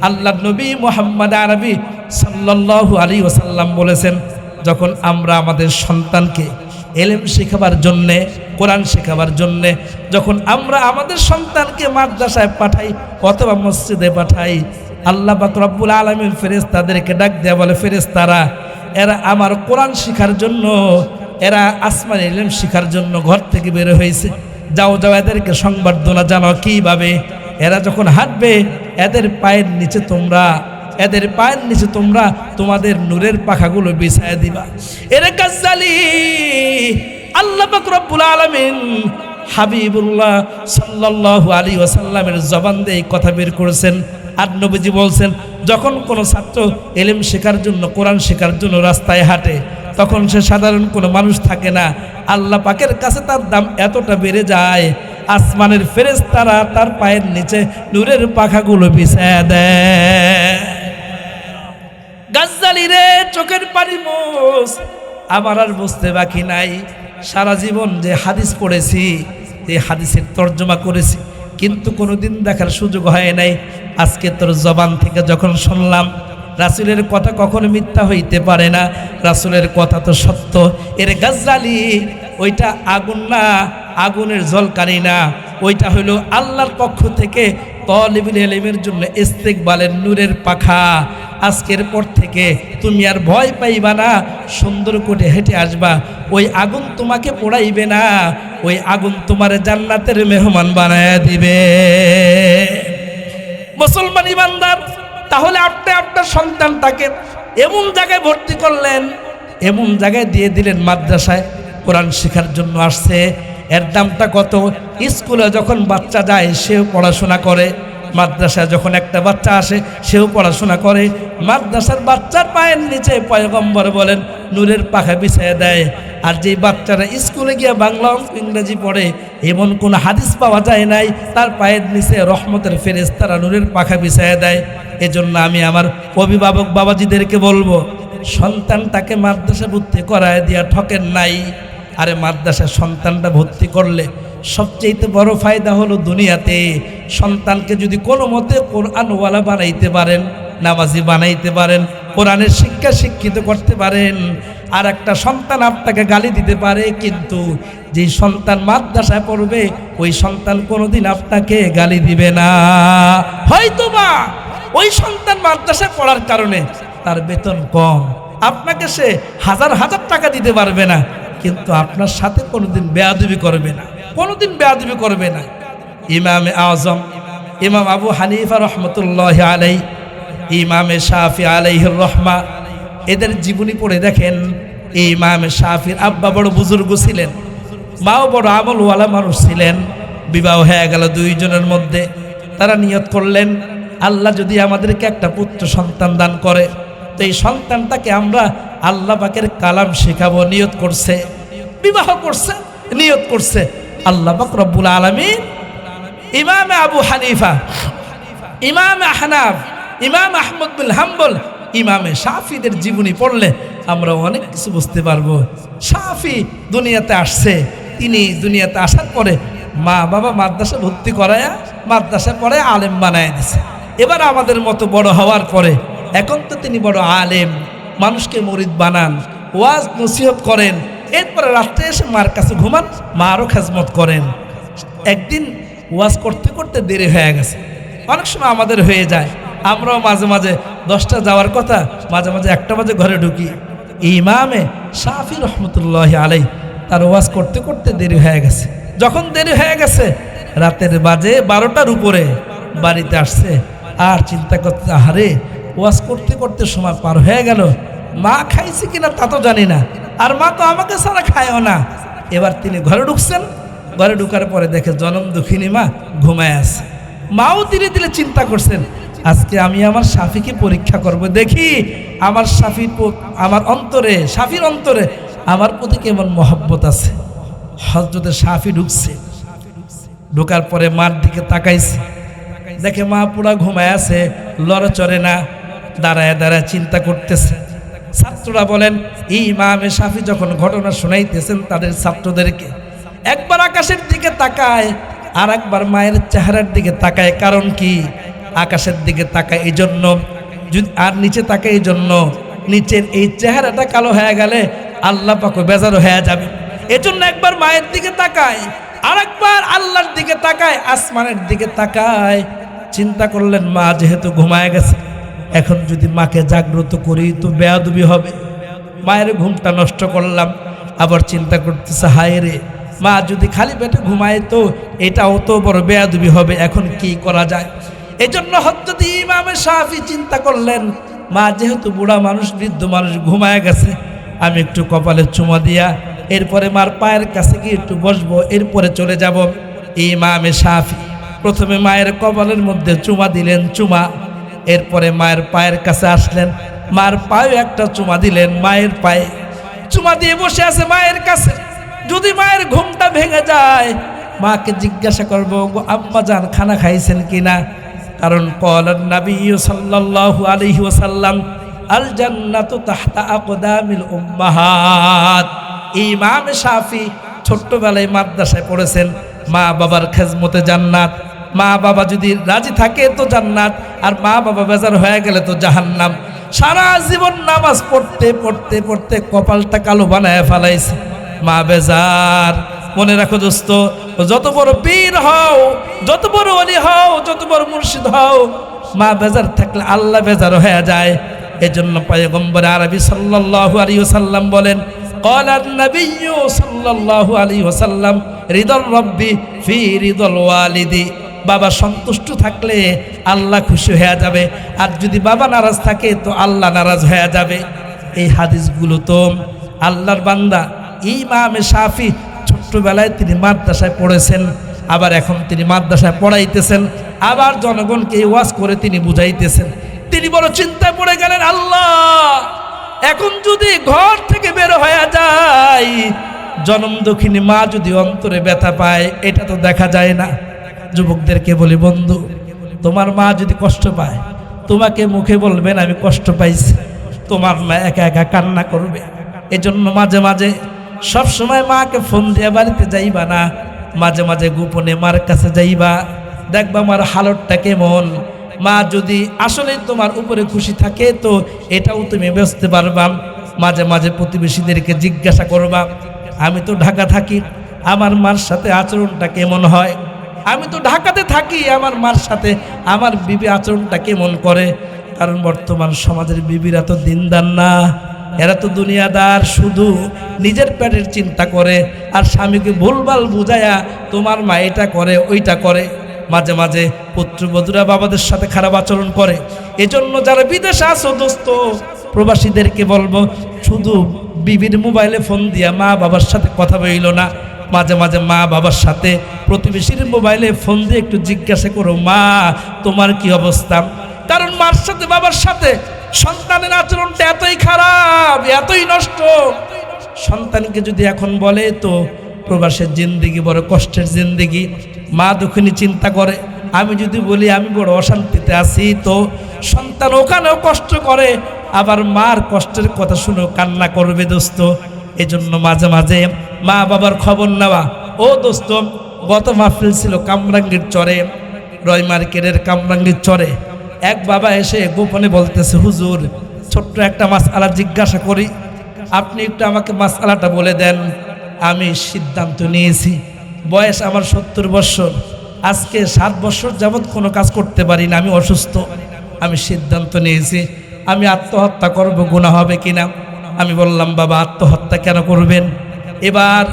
আল্লাহ নবী মুহাম্মদ আরবি সাল্লাল্লাহু আলাইহি ওয়াসাল্লাম বলেছেন, যখন আমরা আমাদের সন্তানকে এলেম শেখাবার জন্যে, কোরআন শেখাবার জন্যে যখন আমরা আমাদের সন্তানকে মাদ্রাসায় পাঠাই অথবা মসজিদে পাঠাই, আল্লাহ পাক রব্বুল আলামিন ফেরেশতাদেরকে ডাক দেয়া বলে, ফেরেশতারা এরা আমার কোরআন শেখার জন্য, এরা আসমানি ইলম শেখার জন্য ঘর থেকে বের হয়েছে, যাও যাও এদেরকে সংবর্ধনা জানাও। কিভাবে? এরা যখন হাঁটবে এদের পায়ের নিচে তোমরা তোমাদের নূরের পাখাগুলো বিছায়া দিবা। এর গাজ্জালি আল্লাহ পাক রব্বুল আলামিন হাবিবুল্লাহ সাল্লাল্লাহু আলাইহি ওয়াসাল্লামের জবান দিয়ে এই কথা বের করেছেন। আর নবীজি বলছেন, যখন কোনো ছাত্র ইলম শেখার জন্য, কোরআন শেখার জন্য রাস্তায় হাঁটে, তখন সে সাধারণ কোনো মানুষ থাকে না, আল্লাহ পাকের কাছে তার দাম এতটা বেড়ে যায়, আসমানের ফেরেশতারা তার পায়ের নিচে নূরের পাখাগুলো বিছায়া দেয়। গাজ্জালি রে চোখের পানি মোছ, আমার আর বুঝতে বাকি নাই। সারা জীবন যে হাদিস পড়েছি, এই হাদিসের তর্জমা করেছি, কিন্তু কোনোদিন দেখার সুযোগ হয় নাই। আজকে তোর জবান থেকে যখন শুনলাম, রাসূলের কথা কখনো মিথ্যা হইতে পারে না, রাসূলের কথা তো সত্য। এর গাজ্জালি ওইটা আগুন না, আগুনের ঝলকানি না, ওইটা হলো আল্লাহর পক্ষ থেকে তালিবুল ইলমের জন্য ইস্তেকবালের নূরের পাখা। আজকের পর থেকে তুমি আর ভয় পাইবা না, সুন্দর করে হেঁটে আসবা, ওই আগুন তোমাকে পোড়াইবে না, ওই আগুন তোমার জান্নাতের মেহমান বানায় দিবে। মুসলমান ইমানদার, তাহলে আপনি আপনার সন্তানটাকে এমন জায়গায় ভর্তি করলেন, এমন জায়গায় দিয়ে দিলেন, মাদ্রাসায় কোরআন শেখার জন্য আসছে। এর দামটা কত? স্কুলে যখন বাচ্চা যায় সেও পড়াশোনা করে, মাদ্রাসায় যখন একটা বাচ্চা আসে সেও পড়াশোনা করে। মাদ্রাসার বাচ্চার পায়ের নিচে পয়গম্বর বলেন নূরের পাখা বিছায় দেয়। আর যেই বাচ্চারা স্কুলে গিয়ে বাংলা ইংরেজি পড়ে, এমন কোনো হাদিস পাওয়া যায় নাই তার পায়ের নিচে রহমতের ফেরেশতারা নূরের পাখা বিছায় দেয়। এজন্য আমি আমার অভিভাবক বাবাজিদেরকে বলবো, সন্তানটাকে মাদ্রাসা ভর্তি করায় দিয়া ঠকেন নাই। আরে মাদ্রাসায় সন্তানটা ভর্তি করলে সবচেয়ে বড় ফায়দা হলো দুনিয়াতে, সন্তানকে যদি কোনো মতে কোরআনওয়ালা বানাইতে পারেন, নামাজি বানাইতে পারেন, কোরআনের শিক্ষা শিক্ষিত করতে পারেন। আর একটা সন্তান আপনাকে গালি দিতে পারে, কিন্তু যেই সন্তান মাদ্রাসায় পড়বে ওই সন্তান কোনোদিন আপনাকে গালি দিবে না। হয়তোবা ওই সন্তান মাদ্রাসায় পড়ার কারণে তার বেতন কম, আপনাকে সে হাজার হাজার টাকা দিতে পারবে না, কিন্তু আপনার সাথে কোনোদিন বেয়াদবি করবে না, কোনোদিন বেয়াদবি করবে না। ইমামে আজম ইমাম আবু হানিফা রহমতুল্লাহ আলাই, ইমামে শাফি আলাইহির রহমা, এদের জীবনী পড়ে দেখেন। ইমামে শাফির আব্বা বড় বুজুর্গ ছিলেন, মাও বড় আমলওয়ালা মানুষ ছিলেন। বিবাহ হয়ে গেল দুইজনের মধ্যে। তারা নিয়ত করলেন, আল্লাহ যদি আমাদেরকে একটা পুত্র সন্তান দান করে, তো এই সন্তানটাকে আমরা আল্লাহ পাকের কালাম শেখাবো। নিয়ত করছে, বিবাহ করছে, নিয়ত করছে। আল্লাহ পাক রব্বুল আলামিন ইমাম আবু হানিফা, ইমাম আহনাফ, ইমাম আহমদ বিন হাম্বল, ইমামে শাফিদের জীবনী পড়লে আমরা অনেক কিছু বুঝতে পারবো। শাফি দুনিয়াতে আসছে, তিনি দুনিয়াতে আসার পরে মা বাবা মাদ্রাসা ভর্তি করায়া মাদ্রাসা পড়ে আলেম বানায় দিছে। এবার আমাদের মতো বড় হওয়ার পরে এখন তো তিনি বড় আলেম, মানুষকে মুরিদ বানান, ওয়াজ নসিহত করেন, এরপরে রাত্রে এসে মার কাছে ঘুমান, মারও খেজমত করেন। একদিন ওয়াজ করতে করতে দেরি হয়ে গেছে, অনেক সময় আমাদের হয়ে যায়, আমরাও মাঝে মাঝে 10টা যাওয়ার কথা, মাঝে মাঝে 1টা বাজে ঘরে ঢুকি। ইমামে শাফি রহমতুল্লাহ আলাই তার ওয়াজ করতে করতে দেরি হয়ে গেছে। যখন দেরি হয়ে গেছে, রাতের বাজে 12টার উপরে বাড়িতে আসছে, আর চিন্তা করতে, আহারে ওয়াজ করতে করতে সময় পার হয়ে গেল, মা খাইছে কিনা তা তো জানি না, আর মা তো আমাকে ছাড়া খায়ও না। এবার তিনি ঘরে ঢুকছেন, ঘরে ঢুকার পরে দেখে জনম দুঃখিনী মা ঘুমায় আছে। মাও ধীরে ধীরে চিন্তা করছেন, আজকে আমি আমার সাফিকে পরীক্ষা করব, দেখি আমার আমার অন্তরে, সাফির অন্তরে আমার প্রতি কেমন মহব্বত আছে। হযরতে সাফি ঢুকছে, ঢোকার পরে মার দিকে তাকাইছে, দেখে মা পুরা ঘুমায় আছে, লড়চড়ে না, দাঁড়ায় দাঁড়ায় চিন্তা করতেছে। ছাত্ররা বলেন, ইমামে শাফি যখন ঘটনা শোনাইতেছেন তাদের ছাত্রদেরকে, একবার আকাশের দিকে তাকায় আর একবার মায়ের চেহারার দিকে তাকায়। কারণ কি? আকাশের দিকে তাকায় এই জন্য, আর নিচে তাকায় এই জন্য, নিচের এই চেহারাটা কালো হয়ে গেলে আল্লাহ পাক বেজার হয়ে যাবে। এজন্য একবার মায়ের দিকে তাকায় আর একবার আল্লাহর দিকে তাকায়, আসমানের দিকে তাকায়। চিন্তা করলেন, মা যেহেতু ঘুমায় গেছে, এখন যদি মাকে জাগ্রত করি তো বেয়াদবি হবে, মায়ের ঘুমটা নষ্ট করলাম। আবার চিন্তা করতেছে, হায় রে, মা যদি খালি পেটে ঘুমায় তো এটাও তো বড় বেয়াদবি হবে, এখন কি করা যায়? এজন্য হযরত ইমামে শাফি চিন্তা করলেন, মা যেহেতু বুড়া মানুষ, বৃদ্ধ মানুষ, ঘুমায় গেছে, আমি একটু কপালে চুমা দিয়া এরপরে মার পায়ের কাছে গিয়ে একটু বসবো, এরপরে চলে যাব। ইমামে শাফি প্রথমে মায়ের কপালের মধ্যে চুমা দিলেন, চুমা, এরপরে মায়ের পায়ের কাছে আসলেন, মার পায়ে একটা চুমা দিলেন, মায়ের পায়ে চুমা দিয়ে বসে আছে মায়ের কাছে। যদি মায়ের ঘুমটা ভেঙে যায়, মাকে জিজ্ঞাসা করবো, আম্মা জান খানা খাইছেন কিনা? কারণ ক্বালান নবী সাল্লাল্লাহু আলাইহি ওয়াসাল্লাম, আল জান্নাতু তাহতা আকদামিল উম্মাহাত। ইমাম শাফি ছোট্টবেলায় মাদ্রাসায় পড়েছেন, মা বাবার খেজমতে জান্নাত, মা বাবা যদি রাজি থাকে তো জান্নাত, আর মা বাবা বেজার হয়ে গেলে তো জাহান্নাম। সারা জীবন নামাজ পড়তে পড়তে পড়তে কপালটা কালো বানায় ফেলাইছে, মা বেজার। মনে রাখো দোস্ত, যত বড় পীর হও, যত বড় ওলি হও, যত বড় মুর্শিদ হও, মা বেজার থাকলে আল্লাহ বেজার হয়ে যায়। এজন্য পয়গম্বর আরবি সাল্লাল্লাহু আলাইহি ওয়াসাল্লাম বলেন, ক্বালান নবী সাল্লাল্লাহু আলাইহি ওয়াসাল্লাম, রিদল রব্বি ফি রিদল ওয়ালিদি। বাবা সন্তুষ্ট থাকলে আল্লাহ খুশি হয়ে যাবে, আর যদি বাবা নারাজ থাকে তো আল্লাহ নারাজ হয়ে যাবে। এই হাদিসগুলো তো আল্লাহর বান্দা ইমামে শাফি ছোট্টবেলায় তিনি মাদ্রাসায় পড়েছেন, আবার এখন তিনি মাদ্রাসায় পড়াইতেছেন, আবার জনগণকে ওয়াজ করে তিনি বুঝাইতেছেন। তিনি বড় চিন্তায় পড়ে গেলেন, আল্লাহ, এখন যদি ঘর থেকে বের হয়ে যায়, জনম দুঃখিনী মা যদি অন্তরে ব্যথা পায়, এটা তো দেখা যায় না। যুবকদেরকে বলি, বন্ধু, তোমার মা যদি কষ্ট পায়, তোমাকে মুখে বলবেন আমি কষ্ট পাইছি, তোমার মা একা একা কান্না করবে। এজন্য মাঝে মাঝে, সব সময় মাকে ফোন দিয়ে বাড়িতে যাইবা না, মাঝে মাঝে গোপনে মার কাছে যাইবা, দেখবা মার হালতটা কেমন। মা যদি আসলে তোমার উপরে খুশি থাকে তো এটাও তুমি বুঝতে পারবা। মাঝে মাঝে প্রতিবেশীদেরকে জিজ্ঞাসা করবা, আমি তো ঢাকা থাকি, আমার মার সাথে আচরণটা কেমন হয়? আমি তো ঢাকাতে থাকি, আমার মার সাথে আমার বিবি আচরণটা কেমন করে? কারণ বর্তমান সমাজের বিবিরা তো দিনদার না, এরা তো দুনিয়াদার, শুধু নিজের পেটের চিন্তা করে, আর স্বামীকে ভুলভাল বুঝায়া তোমার মা এটা করে ওইটা করে। মাঝে মাঝে পুত্রবধূরা বাবাদের সাথে খারাপ আচরণ করে। এজন্য যারা বিদেশে আছো দোস্ত, প্রবাসীদেরকে বলবো, শুধু বিবির মোবাইলে ফোন দিয়া মা বাবার সাথে কথা বইল না, মাঝে মাঝে মা বাবার সাথে প্রতিবেশীর মোবাইলে ফোন দিয়ে একটু জিজ্ঞাসা করো, মা তোমার কি অবস্থা? কারণ মার সাথে বাবার সাথে সন্তানের আচরণটা এতই খারাপ, এতই নষ্ট। সন্তানকে যদি এখন বলে তো প্রবাসের জিন্দেগি বড় কষ্টের জিন্দেগি, মা দুঃখিনী চিন্তা করে, আমি যদি বলি আমি বড় অশান্তিতে আছি, তো সন্তান ওখানেও কষ্ট করে, আবার মার কষ্টের কথা শুনে কান্না করবে দোস্ত। এজন্য মাঝে মাঝে মা বাবার খবর নেওয়া। ও দোস্ত, গত মাহফিল ছিল কামরাঙ্গীর চরে, রয় মার্কেটের কামরাঙ্গীর চরে। এক বাবা এসে গোপনে বলতেছে, হুজুর, ছোট্ট একটা মাসআলা জিজ্ঞাসা করি, আপনি একটু আমাকে মাসআলাটা বলে দেন। আমি সিদ্ধান্ত নিয়েছি, বয়স আমার 70 বছর, আজকে 7 বছর যাবৎ কোনো কাজ করতে পারি না, আমি অসুস্থ। আমি সিদ্ধান্ত নিয়েছি আমি আত্মহত্যা করব, গুনাহ হবে কিনা? আমি বললাম, বাবা আত্মহত্যা কেন করবেন? এবার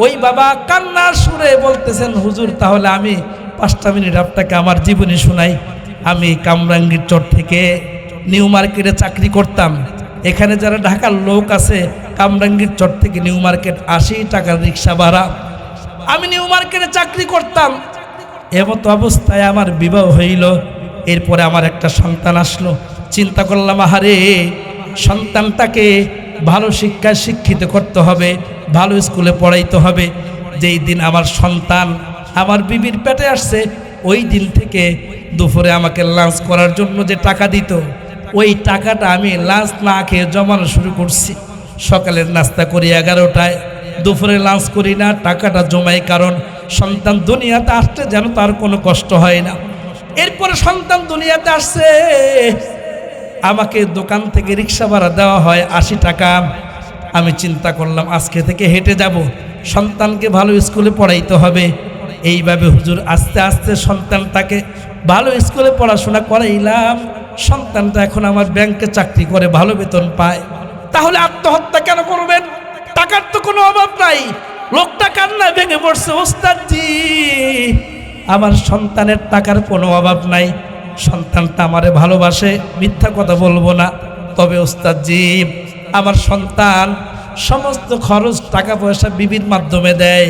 ওই বাবা কান্নার সুরে বলতেছেন, হুজুর, তাহলে আমি 5টা মিনিট আপনাকে আমার জীবনী শোনাই। আমি কামরাঙ্গীর চর থেকে নিউ মার্কেটে চাকরি করতাম। এখানে যারা ঢাকার লোক আছে, কামরাঙ্গীর চর থেকে নিউ মার্কেট 80 টাকার রিক্সা ভাড়া। আমি নিউ মার্কেটে চাকরি করতাম। এমতো অবস্থায় আমার বিবাহ হইল। এরপরে আমার একটা সন্তান আসলো। চিন্তা করলাম, আহারে সন্তানটাকে ভালো শিক্ষায় শিক্ষিত করতে হবে, ভালো স্কুলে পড়াইতে হবে। যেই দিন আমার সন্তান আমার বিবির পেটে আসছে, ওই দিন থেকে দুপুরে আমাকে লাঞ্চ করার জন্য যে টাকা দিত, ওই টাকাটা আমি লাঞ্চ না খেয়ে জমানো শুরু করছি। সকালের নাস্তা করি 11টায়, দুপুরে লাঞ্চ করি না, টাকাটা জমাই, কারণ সন্তান দুনিয়াতে আসতে যেন তার কোনো কষ্ট হয় না। এরপরে সন্তান দুনিয়াতে আসছে, আমাকে দোকান থেকে রিক্সা ভাড়া দেওয়া হয় 80 টাকা। আমি চিন্তা করলাম আজকে থেকে হেঁটে যাব, সন্তানকে ভালো স্কুলে পড়াইতে হবে। এইভাবে হুজুর আস্তে আস্তে সন্তানটাকে ভালো স্কুলে পড়াশোনা করাইলাম। সন্তানটা এখন আমার ব্যাংকে চাকরি করে, ভালো বেতন পায়। তাহলে আত্মহত্যা কেন করবেন? টাকার তো কোনো অভাব নাই। লোকটা কান্নায় ভেঙে পড়ছে, ওস্তাদজি আমার সন্তানের টাকার কোনো অভাব নাই, সন্তানটা আমারে ভালোবাসে, মিথ্যা কথা বলবো না। তবে ওস্তাদজি আমার সন্তান সমস্ত খরচ টাকা পয়সা বিবির মাধ্যমে দেয়।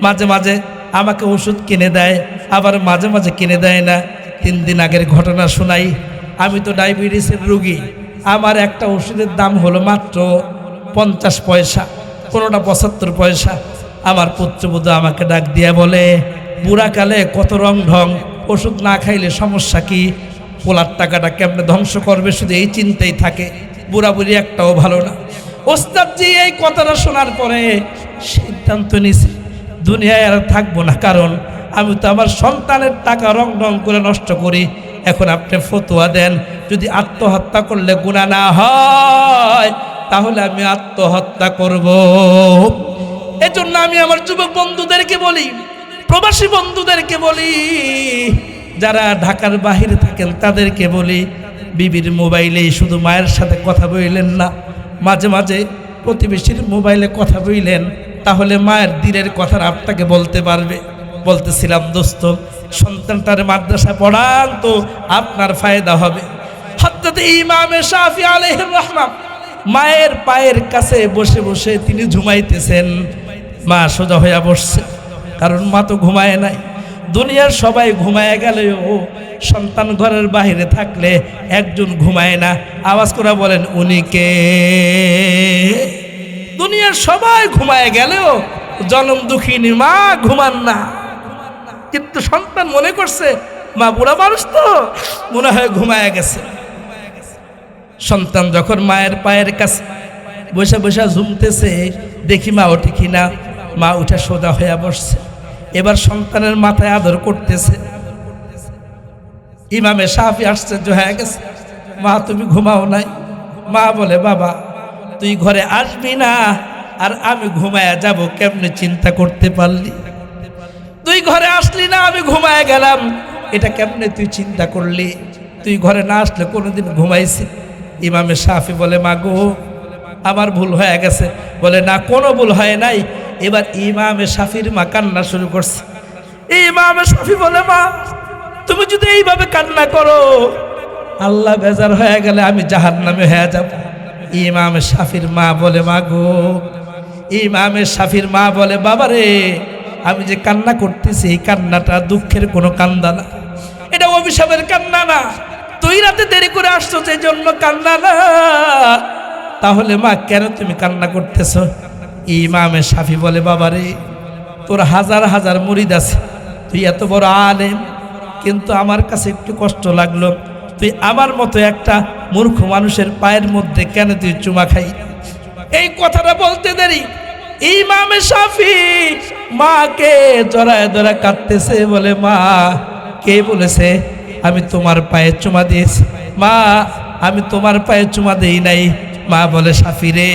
মাঝে মাঝে আমাকে ওষুধ কিনে দেয়, আবার মাঝে মাঝে কিনে দেয় না। 3 দিন আগের ঘটনা শোনাই। আমি তো ডায়াবেটিসের রোগী। আমার একটা ওষুধের দাম হলো মাত্র 50 পয়সা, কোনোটা 75 পয়সা। আমার পুত্রবধূ আমাকে ডাক দিয়ে বলে, বুড়াকালে কত রং ঢং, ওষুধ না খাইলে সমস্যা কি? পোলার টাকাটা কেমনে ধ্বংস করবে, শুধু এই চিন্তাই থাকে। বুড়া বুড়ি একটাও ভালো না। ওস্তাদজি এই কথাটা শোনার পরে সিদ্ধান্ত নিয়েছি, দুনিয়ায় আর থাকবো না, কারণ আমি তো আমার সন্তানের টাকা রং ঢং করে নষ্ট করি। এখন আপনি ফতোয়া দেন, যদি আত্মহত্যা করলে গুনাহ না হয় তাহলে আমি আত্মহত্যা করব। এজন্য আমি আমার যুবক বন্ধুদেরকে বলি, প্রবাসী বন্ধুদেরকে বলি, যারা ঢাকার বাহিরে থাকেন তাদেরকে বলি, বিবির মোবাইলে শুধু মায়ের সাথে কথা বললেন না, মাঝে মাঝে প্রতিবেশীর মোবাইলে কথা বললেন, তাহলে মায়ের দিলের কথা আপনাকে বলতে পারবে। বলতেছিলাম দোস্ত, সন্তানটার মাদ্রাসা পড়ান তো আপনার ফায়দা হবে। হযরত ইমাম শাফি আলাইহির রাহমাত মায়ের পায়ের কাছে বসে বসে তিনি ঝুমাইতেছেন। মা সোজা হইয়া বসছে, কারণ মা তো ঘুমায় নাই। দুনিয়ার সবাই ঘুমায় গেলেও সন্তান ঘরের বাহিরে থাকলে একজন ঘুমায় না। আওয়াজ করে বলেন, উনি কে? দুনিয়ার সবাই ঘুমায় গেলেও জনম দুঃখিনী মা ঘুমান না। কিন্তু সন্তান মনে করছে মা বুড়া মানুষ তো মনে হয় ঘুমায় গেছে। সন্তান যখন মায়ের পায়ের কাছে বসে বসে ঝুমতেছে, দেখি মা ওঠে কিনা। মা উঠে সোজা হইয়া বসছে, এবার সন্তানের মাথায় আদর করতেছে। ইমামে শাফি আশ্চর্য হয়ে গেছে, মা তুমি ঘুমাও নাই? মা বলে, বাবা তুই ঘরে আসবি না আর আমি ঘুমায়া যাব কেমনে চিন্তা করতে পারলি? তুই ঘরে আসলি না, আমি ঘুমায়া গেলাম, এটা কেমনে তুই চিন্তা করলি? তুই ঘরে না আসলে কোনোদিন ঘুমাইছি? ইমামে শাফি বলে, মা গো আমার ভুল হয়ে গেছে। বলে, না কোনো ভুল হয় নাই। এবার ইমামে শাফির মা কান্না শুরু করছে। ইমামে শাফি বলে, মা তুমি যদি এইভাবে কান্না করো, আল্লাহ বেজার হয়ে গেলে আমি জাহান্নামে হয়ে যাব। ইমামে শাফির মা বলে, মা গো। ইমামে শাফির মা বলে, বাবা রে আমি যে কান্না করতেছি এই কান্নাটা দুঃখের কোনো কান্না না, এটা অভিশাপের কান্না না। তুই রাতে দেরি করে আসছো সেই জন্য কান্না না। তাহলে মা কেন তুমি কান্না করতেছ? ইমামে শাফি বলে, বাবা রে তোর হাজার হাজার মুরিদ আছে, তুই এত বড় আলেম, কিন্তু আমার কাছে একটু কষ্ট লাগলো, তুই আমার মতো একটা মূর্খ মানুষের পায়ের মধ্যে কেন তুই চুমা খাই? এই কথাটা বলতে দেরি ইমামে শাফি মাকে জড়ায় ধরে কাঁদতেছে। বলে, মা কে বলেছে আমি তোমার পায়ে চুমা দিয়েছি? মা আমি তোমার পায়ে চুমা দেই নাই। মা বলে, শাফি রে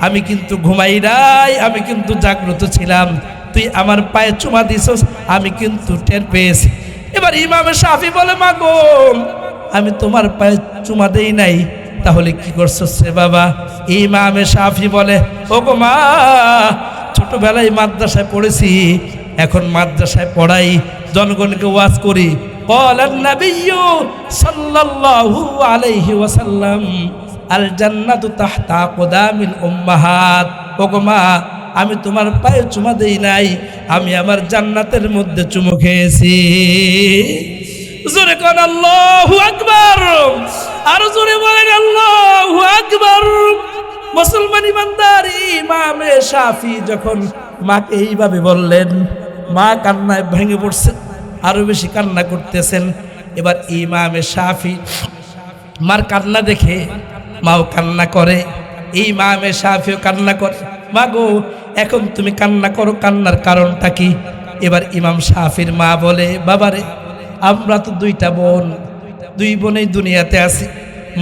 আমি কিন্তু ঘুমাই নাই, আমি কিন্তু জাগ্রত ছিলাম, তুই আমার পায়ে চুমা দিছস আমি কিন্তু টের পেয়েছি। এবার ইমামে শাফি বলে, মা গো আমি তোমার পায়ে চুমা দেই নাই, তাহলে কি করছস রে বাবা? ইমামে শাফি বলে, ও গো মা ছোটবেলায় মাদ্রাসায় পড়েছি, এখন মাদ্রাসায় পড়াই, জনগণকে ওয়াজ করি, قال النبي صلى الله عليه وسلم الجنة تحت أقدام الأمهات ওগো মা আমি তোমার পায়ে চুমা দেই নাই, আমি আমার জান্নাতের মধ্যে চুমু খেয়েছি। জোরে কোন আল্লাহু আকবার, আর জোরে বলেন আল্লাহু আকবার। মুসলমান ইমানদার ইমামে শাফি যখন মাকে এইভাবে বললেন, মা কান্নায় ভেঙে পড়ছে, আরো বেশি কান্না করতেছেন। এবার ইমামে শাফি মার কান্না দেখে মাও কান্না করে, ইমামে শাফিও কান্না করে। মা গো এখন তুমি কান্না করো, কান্নার কারণটা কি? এবার ইমাম শাফির মা বলে, বাবারে আমরা তো দুইটা বোন, দুই বোনেই দুনিয়াতে আছি,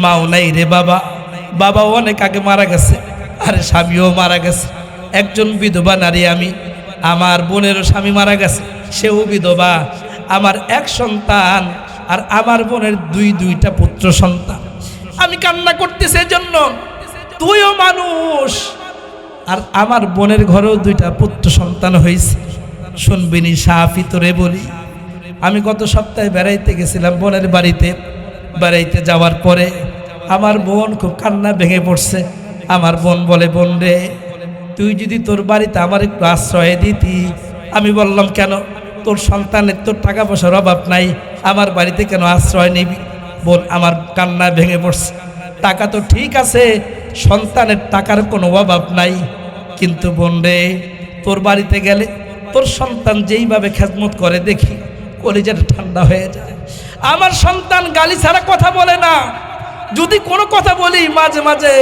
মাও নাই রে বাবা, বাবাও অনেক আগে মারা গেছে, আর স্বামীও মারা গেছে, একজন বিধবা নারী আমি, আমার বোনেরও স্বামী মারা গেছে, সেও বিধবা, আমার এক সন্তান আর আমার বোনের দুইটা পুত্র সন্তান। আমি কান্না করতেছি এজন্য, তুইও মানুষ আর আমার বোনের ঘরেও দুইটা পুত্র সন্তান হয়েছে। শুনবিনি শাফি তোরে বলি, আমি গত সপ্তাহে বেড়াইতে গেছিলাম বোনের বাড়িতে। বেড়াইতে যাওয়ার পরে আমার বোন খুব কান্না ভেঙে পড়ছে। আমার বোন বলে, বোন রে তুই যদি তোর বাড়িতে আমার একটু আশ্রয় দিতি। আমি বললাম, কেন? তোর সন্তানের তোর টাকা পয়সার অভাব নাই, আমার বাড়িতে কেন আশ্রয় নিবি? বোন আমার কান্না ভেঙে পড়ছে। টাকা তো ঠিক আছে, সন্তানের টাকার কোনো অভাব নাই, কিন্তু বোন রে তোর বাড়িতে গেলে তোর সন্তান যেইভাবে খেদমত করে দেখি কলিজাটা ঠান্ডা হয়ে যায়। আমার সন্তান গালি ছাড়া কথা বলে না, যদি কোনো কথা বলি মাঝে মাঝে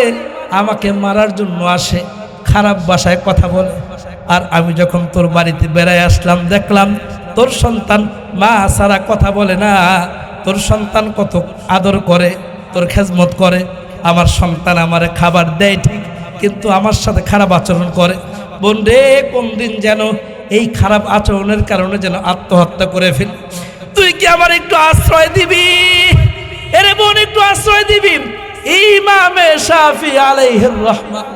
আমাকে মারার জন্য আসে, খারাপ ভাষায় কথা বলে। আর আমি যখন তোর বাড়িতে বেড়ায় আসলাম, দেখলাম তোর সন্তান মা ছাড়া কথা বলে না, তোর সন্তান কত আদর করে, তোর খেদমত করে। আমার সন্তান আমারে খাবার দেয় ঠিক, কিন্তু আমার সাথে খারাপ আচরণ করে। বোন রে কোন দিন যেন এই খারাপ আচরণের কারণে যেন আত্মহত্যা করে ফেল। তুই কি আমার একটু আশ্রয় দিবি? এরে বোন একটু আশ্রয় দিবি? ইমামে শাফি আলাইহির রহমান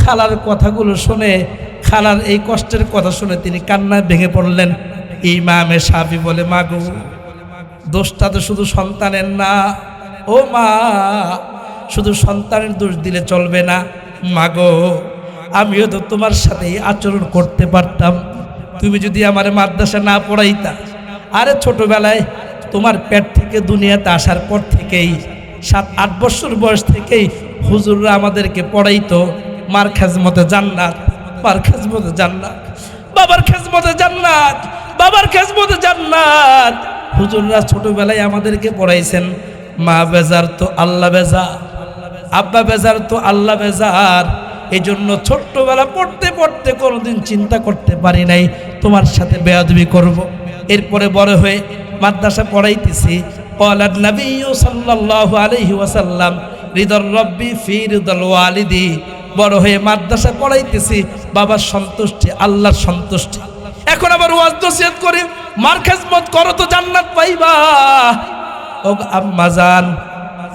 খালার কথাগুলো শুনে, খালার এই কষ্টের কথা শুনে তিনি কান্নায় ভেঙে পড়লেন। ইমামে শাফি বলে, মা গো দোষটা তো শুধু সন্তানের না, ও মা শুধু সন্তানের দোষ দিলে চলবে না। মা গো আমিও তো তোমার সাথে আচরণ করতে পারতাম, তুমি যদি আমার মাদ্রাসা না পড়াইতা। আরে ছোটবেলায় তোমার পেট থেকে দুনিয়াতে আসার পর থেকেই 7-8 বছর বয়স থেকেই হুজুররা আমাদেরকে পড়াইতো, মার খেজমতে জান্নাত, মার খেজমতে জান্নাত, বাবার খেজমতে জান্নাত, বাবার খেজমতে জান্নাত। হুজুররা ছোটবেলায় আমাদেরকে পড়াইছেন। মা বেজার তো আল্লাহ বেজার, আব্বা বেজার তো আল্লাহ বেজার। এই জন্য ছোট্টবেলা পড়তে পড়তে কোনোদিন চিন্তা করতে পারি নাই তোমার সাথে বেয়াদবি করব। এরপরে বড় হয়ে মাদ্রাসা পড়াইতেছি। ক্বালান নবী সাল্লাল্লাহু আলাইহি ওয়াসাল্লাম রিদার রব্বি ফি রিদাল ওয়ালিদি। বড় হয়ে মাদ্রাসা পড়াইতেছি, বাবার সন্তুষ্টি আল্লাহর সন্তুষ্টি। এখন আবার ওয়াজ নসিহত করে মার খেজমত করো তো জান্নাত পাইবা। ও আম্মা জান,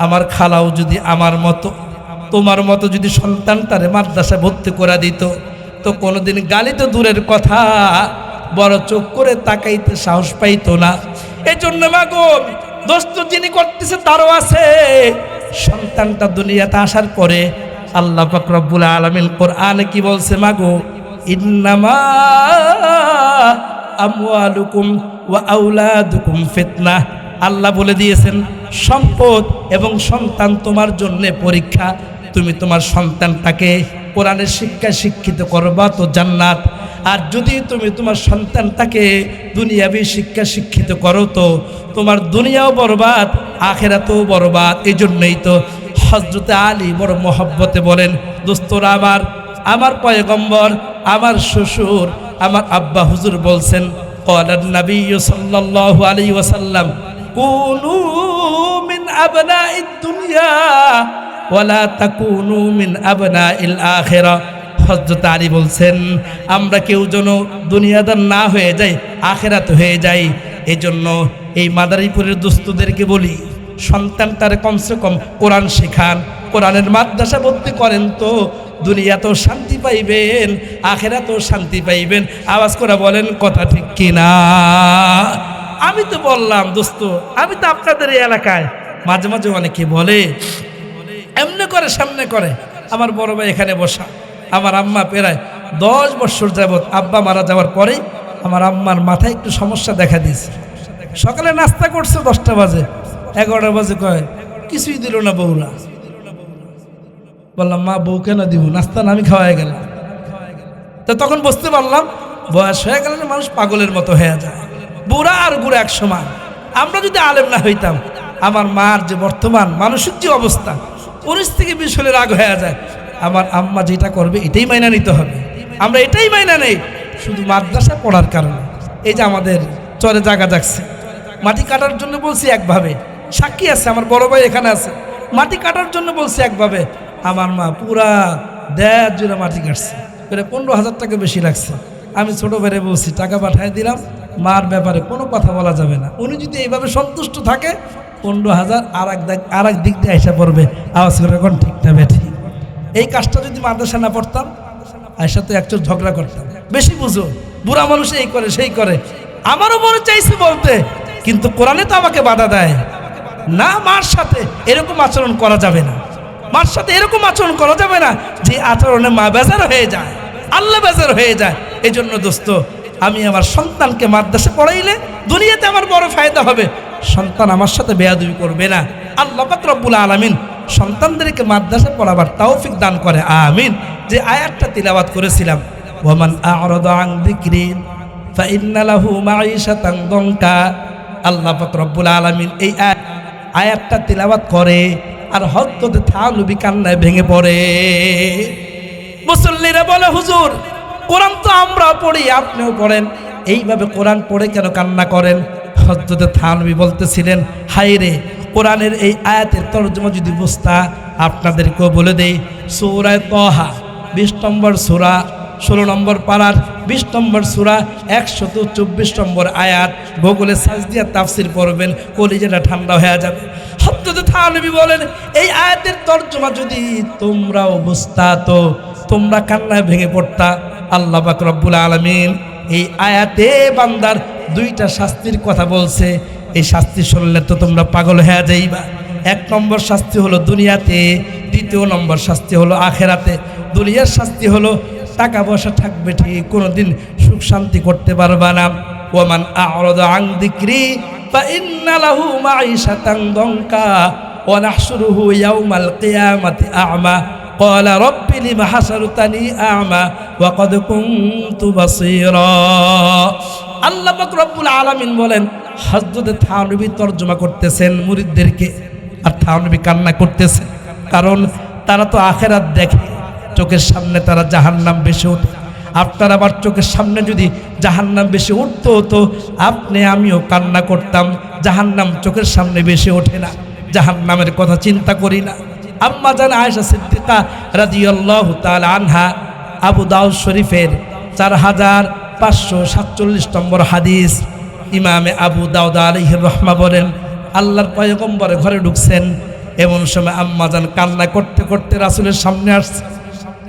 আমার খালাও যদি আমার মতো তোমার মতো যদি সন্তানটারে মাদ্রাসা ভর্তি করে দিত, তো কোনোদিন গালি তো দূরের কথা, বড় চোখ করে তাকাইতে সাহস পাইতো না। এই জন্য মাগো দোষ তো যিনি করতেছে তারও আছে। সন্তানটা দুনিয়াতে আসার পরে আল্লাহ পাক রব্বুল আলামিন কোরআনে কি বলছে? মাগো ইন্নামা আমওয়ালুকুম ওয়া আওলাদুকুম ফিতনা। আল্লাহ বলে দিয়েছেন সম্পদ এবং সন্তান তোমার জন্য পরীক্ষা। তুমি তোমার সন্তানটাকে কোরআনের শিক্ষায় শিক্ষিত করবা তো জান্নাত, আর যদি তুমি তোমার সন্তানটাকে দুনিয়াবি শিক্ষা শিক্ষিত করো তো তোমার দুনিয়াও বরবাদ, আখিরাতেও বরবাদ। এই জন্যই তো হযরতে আলী বড় মহব্বতে বলেন, দোস্তরা আমার পয়গম্বর, আমার শ্বশুর, আমার আব্বা হুজুর বলছেন, ক্বালান নবী সাল্লাল্লাহু আলাইহি ওয়াসাল্লাম কুনু মিন আবনাইদ দুনিয়া ওয়ালা তাকুনু মিন আবনাইল আখিরা। হযরত আলী বলছেন, আমরা কেউ যেন দুনিয়াদার না হয়ে যাই, আখিরাত হয়ে যাই। এই জন্য এই মাদারীপুরের দোস্তদেরকে বলি, সন্তানটারে কমসে কম কোরআন শেখান, কোরআনের মাদ্রাসা ভর্তি করেন, তো দুনিয়াতেও শান্তি পাইবেন, আখিরাতেও শান্তি পাইবেন। আওয়াজ করে বলেন কথা ঠিক কিনা? আমি তো বললাম দোস্ত, আমি তো আপনাদের এই এলাকায়। মাঝে মাঝে অনেকে বলে এমনি করে সামনে করে। আমার বড় ভাই এখানে বসা, আমার আম্মা প্রায় 10 বছর যাবৎ, আব্বা মারা যাওয়ার পরে আমার আম্মার মাথায় একটু সমস্যা দেখা দিয়েছে। সকালে নাস্তা করছে 10টা বাজে, 11টা বাজে কয় কিছুই দিল না বউরা। বললাম মা বউ কেন দিব, নাস্তা না আমি খাওয়াই গেলাম। তো তখন বুঝতে পারলাম বয়স হয়ে গেলে মানুষ পাগলের মতো হয়ে যায়, বুড়া আর গুড়া এক সমান। আমরা যদি আলেম না হইতাম, আমার মার যে বর্তমান মানসিক যে অবস্থা, 19 থেকে 20 হলে রাগ হয়ে যায়। আমার আম্মা যেটা করবে এটাই মাইনা নিতে হবে, আমরা এটাই মাইনা নেই শুধু মাদ্রাসা পড়ার কারণে। এই যে আমাদের চরে জায়গা যাচ্ছে, মাটি কাটার জন্য বলছি একভাবে, সাক্ষী আছে আমার বড় ভাই এখানে আছে, মাটি কাটার জন্য বলছি একভাবে, আমার মা পুরা 1.5 জোড়া মাটি কাটছে, 15,000 টাকা বেশি লাগছে। আমি ছোট ভাইরে বলছি টাকা পাঠিয়ে দিলাম, মার ব্যাপারে কোনো কথা বলা যাবে না। উনি যদি এইভাবে সন্তুষ্ট থাকে 15,000 আর এক দিক দিয়ে এসে পড়বে, আওয়াজ করে এখন ঠিকটা বেঠি। এই কাজটা যদি মাদ্রাসা না পড়তাম, আয়সা তো একচোট ঝগড়া করতাম, বেশি বুঝো, বুড়া মানুষ এই করে সেই করে। আমারও মনে চাইছে বলতে, কিন্তু কোরআনে তো আমাকে বাধা দেয় না, মার সাথে এরকম আচরণ করা যাবে না, মার সাথে এরকম আচরণ করা যাবে না যে আচরণে মা বেজার হয়ে যায়, আল্লাহ বেজার হয়ে যায়। এই জন্য দোস্ত, আমি আমার সন্তানকে মাদ্রাসা পড়াইলে দুনিয়াতে আমার বড় ফায়দা হবে, সন্তান আমার সাথে বেয়াদবি করবে না। আল্লাহ পাক রব্বুল আলামিন সন্তানদেরকে মাদ্রাসা পড়াবার তৌফিক দান করে, আমিন। যে আয়াতটা তিলাওয়াত করেছিলাম, ওয়ামান আ'রাদা আন যিকরি ফাইন্না লাহু মাঈশাতান দনকা, আল্লাহ পাক রব্বুল আলামিন এই আয়াতটা তিলাওয়াত করে আর হযরত থানবী কান্নায় ভেঙে পড়ে। মুসল্লিরা বলে হুজুর কোরআন তো আমরা পড়ি, আপনিও পড়েন, এইভাবে কোরআন পড়ে কেন কান্না করেন? হযরত থানবী বলতেছিলেন, হায় রে, কোরআনের এই আয়াতের তরজমা যদি বুঝতা, আপনাদেরকেও বলে দেই। সূরা তাহা 20 নম্বর সূরা, 16 নম্বর পারার 20 নম্বর সূরা, 124 নম্বর আয়াত, গুগলে সার্চ দিয়ে তাফসীর পড়বেন, কলিজাটা ঠান্ডা হয়ে যাবে। হযরত থানবী বলেন, এই আয়াতের তরজমা যদি তোমরাও বুঝতা তো তোমরা কান্নায় ভেঙে পড়তা। আল্লাহ পাক রব্বুল আলামিন এই আয়াতে বান্দার 2টা শাস্তির কথা বলছে। এই শাস্তি শুনলে তো তোমরা পাগল হয়ে যাইবা। 1 নম্বর শাস্তি হলো দুনিয়াতে, 2 নম্বর শাস্তি হলো আখেরাতে। দুনিয়ার শাস্তি হলো টাকা পয়সা থাকবে ঠিক, কোনোদিন সুখ শান্তি করতে পারবা না। ওয়ামান আ'রাদা আন যিকরি ফাইন্না লাহু মাঈশাতান দনকা ওয়া নাহশুরুহু ইয়াওমাল কিয়ামাতি আ'মা ক্বালা রাব্বি লিমা হাশারতানি আ'মা ওয়া ক্বাদ কুনতু বাসীরা। আল্লাহ পাক রব্বুল আলামিন বলেন, হযরত থানবী তরজমা করতেছেন মুরিদদেরকে, আর থানবী কান্না করতেছে, কারণ তারা তো আখেরাত দেখে, চোখের সামনে তারা জাহান্নাম বেশি ওঠে। আপনার আবার চোখের সামনে যদি জাহান্নাম বেশি উঠতো হতো, আপনি আমিও কান্না করতাম। জাহান্নাম চোখের সামনে বেশি ওঠে না, জাহান্নামের কথা চিন্তা করি না। আম্মা জান আয়েশা সিদ্দিকা রাদিয়াল্লাহু তাআলা আনহা, আবু দাউদ শরীফের 4547 নম্বর হাদিস, ইমামে আবু দাউদ আলাইহির রাহমা বলেন, আল্লাহর পয়গম্বরের ঘরে ঢুকছেন, এমন সময় আম্মা জান কান্না করতে করতে রাসূলের সামনে আসছে।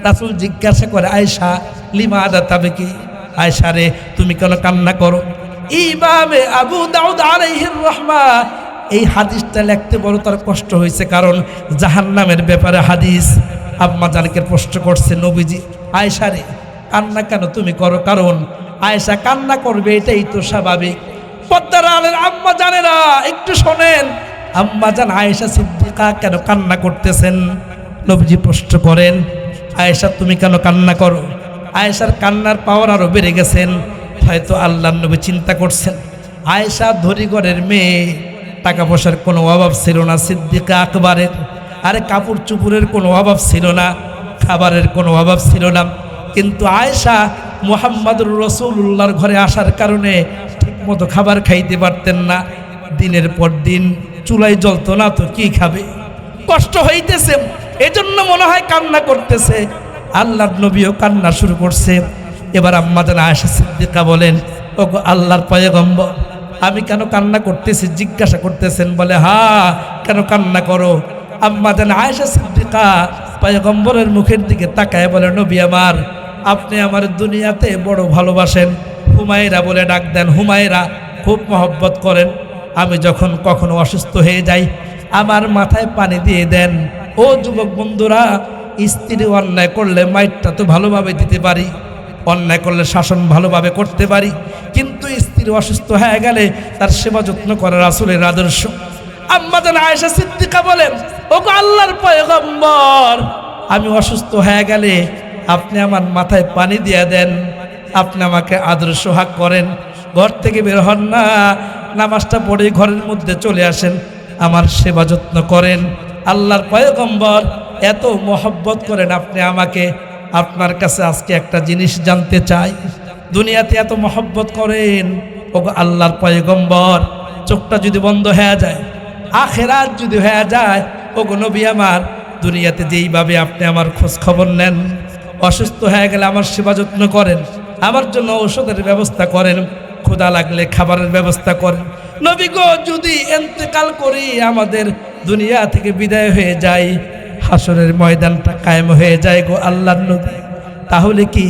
রাসূল জিজ্ঞাসা করে, আয়েশা লিমাদা তাবকি, আয়েশা রে তুমি কেন কান্না করো? ইমামে আবু দাউদ আলাইহির রাহমা এই হাদিসটা লিখতে বড় তার কষ্ট হয়েছে, কারণ জাহান্নামের ব্যাপারে হাদিস। আম্মা জানকে প্রশ্ন করছে, নবীজি আয়েশা রে কান্না কেন তুমি করো? কারণ আয়েশা কান্না করবে, এটাই তো স্বাভাবিক। পদ্মার আলের আম্মা জানেরা একটু শোনেন, আম্মা জান আয়েশা সিদ্দিকা কেন কান্না করতেছেন? নবীজি প্রশ্ন করেন, আয়েশা তুমি কেন কান্না করো? আয়েশার কান্নার পাওয়ার আরো বেড়ে গেছেন। হয়তো আল্লাহর নবী চিন্তা করছেন, আয়েশা ধরিঘরের মেয়ে, টাকা পয়সার কোনো অভাব ছিল না সিদ্দিকা আকবরের, আরে কাপড় চুপুরের কোনো অভাব ছিল না, খাবারের কোনো অভাব ছিল না। কিন্তু আয়েশা মুহাম্মদুর রাসূলুল্লাহর ঘরে আসার কারণে ঠিকমতো খাবার খাইতে পারতেন না। দিনের পর দিন চুলায় জ্বলতো না, তো কি খাবে? কষ্ট হইতেছে, এজন্য মনে হয় কান্না করতেছে। আল্লাহর নবীও কান্না শুরু করছে। এবার আম্মা জান আয়েশা সিদ্দিকা বলেন, ওগো আল্লাহর পয়গম্বর, আমি কেন কান্না করতেছি জিজ্ঞাসা করতেছেন? বলে, হ্যাঁ কেন কান্না করো? আম্মা জান আয়েশা সিদ্দিকা পয়গম্বরের মুখের দিকে তাকায় বলে, নবী আমার, আপনি আমার দুনিয়াতে বড় ভালোবাসেন। হুমায়রা বলে ডাক দেন, হুমায়রা খুব মহব্বত করেন। আমি যখন কখনো অসুস্থ হয়ে যাই আমার মাথায় পানি দিয়ে দেন। ও যুবক বন্ধুরা, স্ত্রী অন্যায় করলে মাইটটা তো ভালোভাবে দিতে পারি, অন্যায় করলে শাসন ভালোভাবে করতে পারি, কিন্তু স্ত্রী অসুস্থ হয়ে গেলে তার সেবা যত্ন করা রাসূলের আদর্শ। আম্মা জান আয়েশা সিদ্দিকা বলেন, ওগো আল্লাহর পয়গম্বর, আমি অসুস্থ হয়ে গেলে আপনি আমার মাথায় পানি দিয়ে দেন, আপনি আমাকে আদর্শ হাক করেন, ঘর থেকে বের হন না, নামাজটা পড়ে ঘরের মধ্যে চলে আসেন, আমার সেবা যত্ন করেন। আল্লাহর পয়গম্বর এত মহব্বত করেন আপনি আমাকে। আপনার কাছে আজকে একটা জিনিস জানতে চাই, দুনিয়াতে এত মহব্বত করেন, ওগো আল্লাহর পয়গম্বর, চোখটা যদি বন্ধ হয়ে যায়, আখেরাত যদি হয়ে যায়, ওগো নবী আমার, দুনিয়াতে যেইভাবে আপনি আমার খোঁজ খবর নেন, অসুস্থ হয়ে গেলে আমার সেবা যত্ন করেন, আমার জন্য ঔষধের ব্যবস্থা করেন, ক্ষুধা লাগলে খাবারের ব্যবস্থা করেন, নবী গো যদি ইন্তেকাল করি, আমাদের দুনিয়া থেকে বিদায় হয়ে যায়, হাসরের ময়দানটা কায়েম হয়ে যায় গো আল্লাহর নবী, তাহলে কি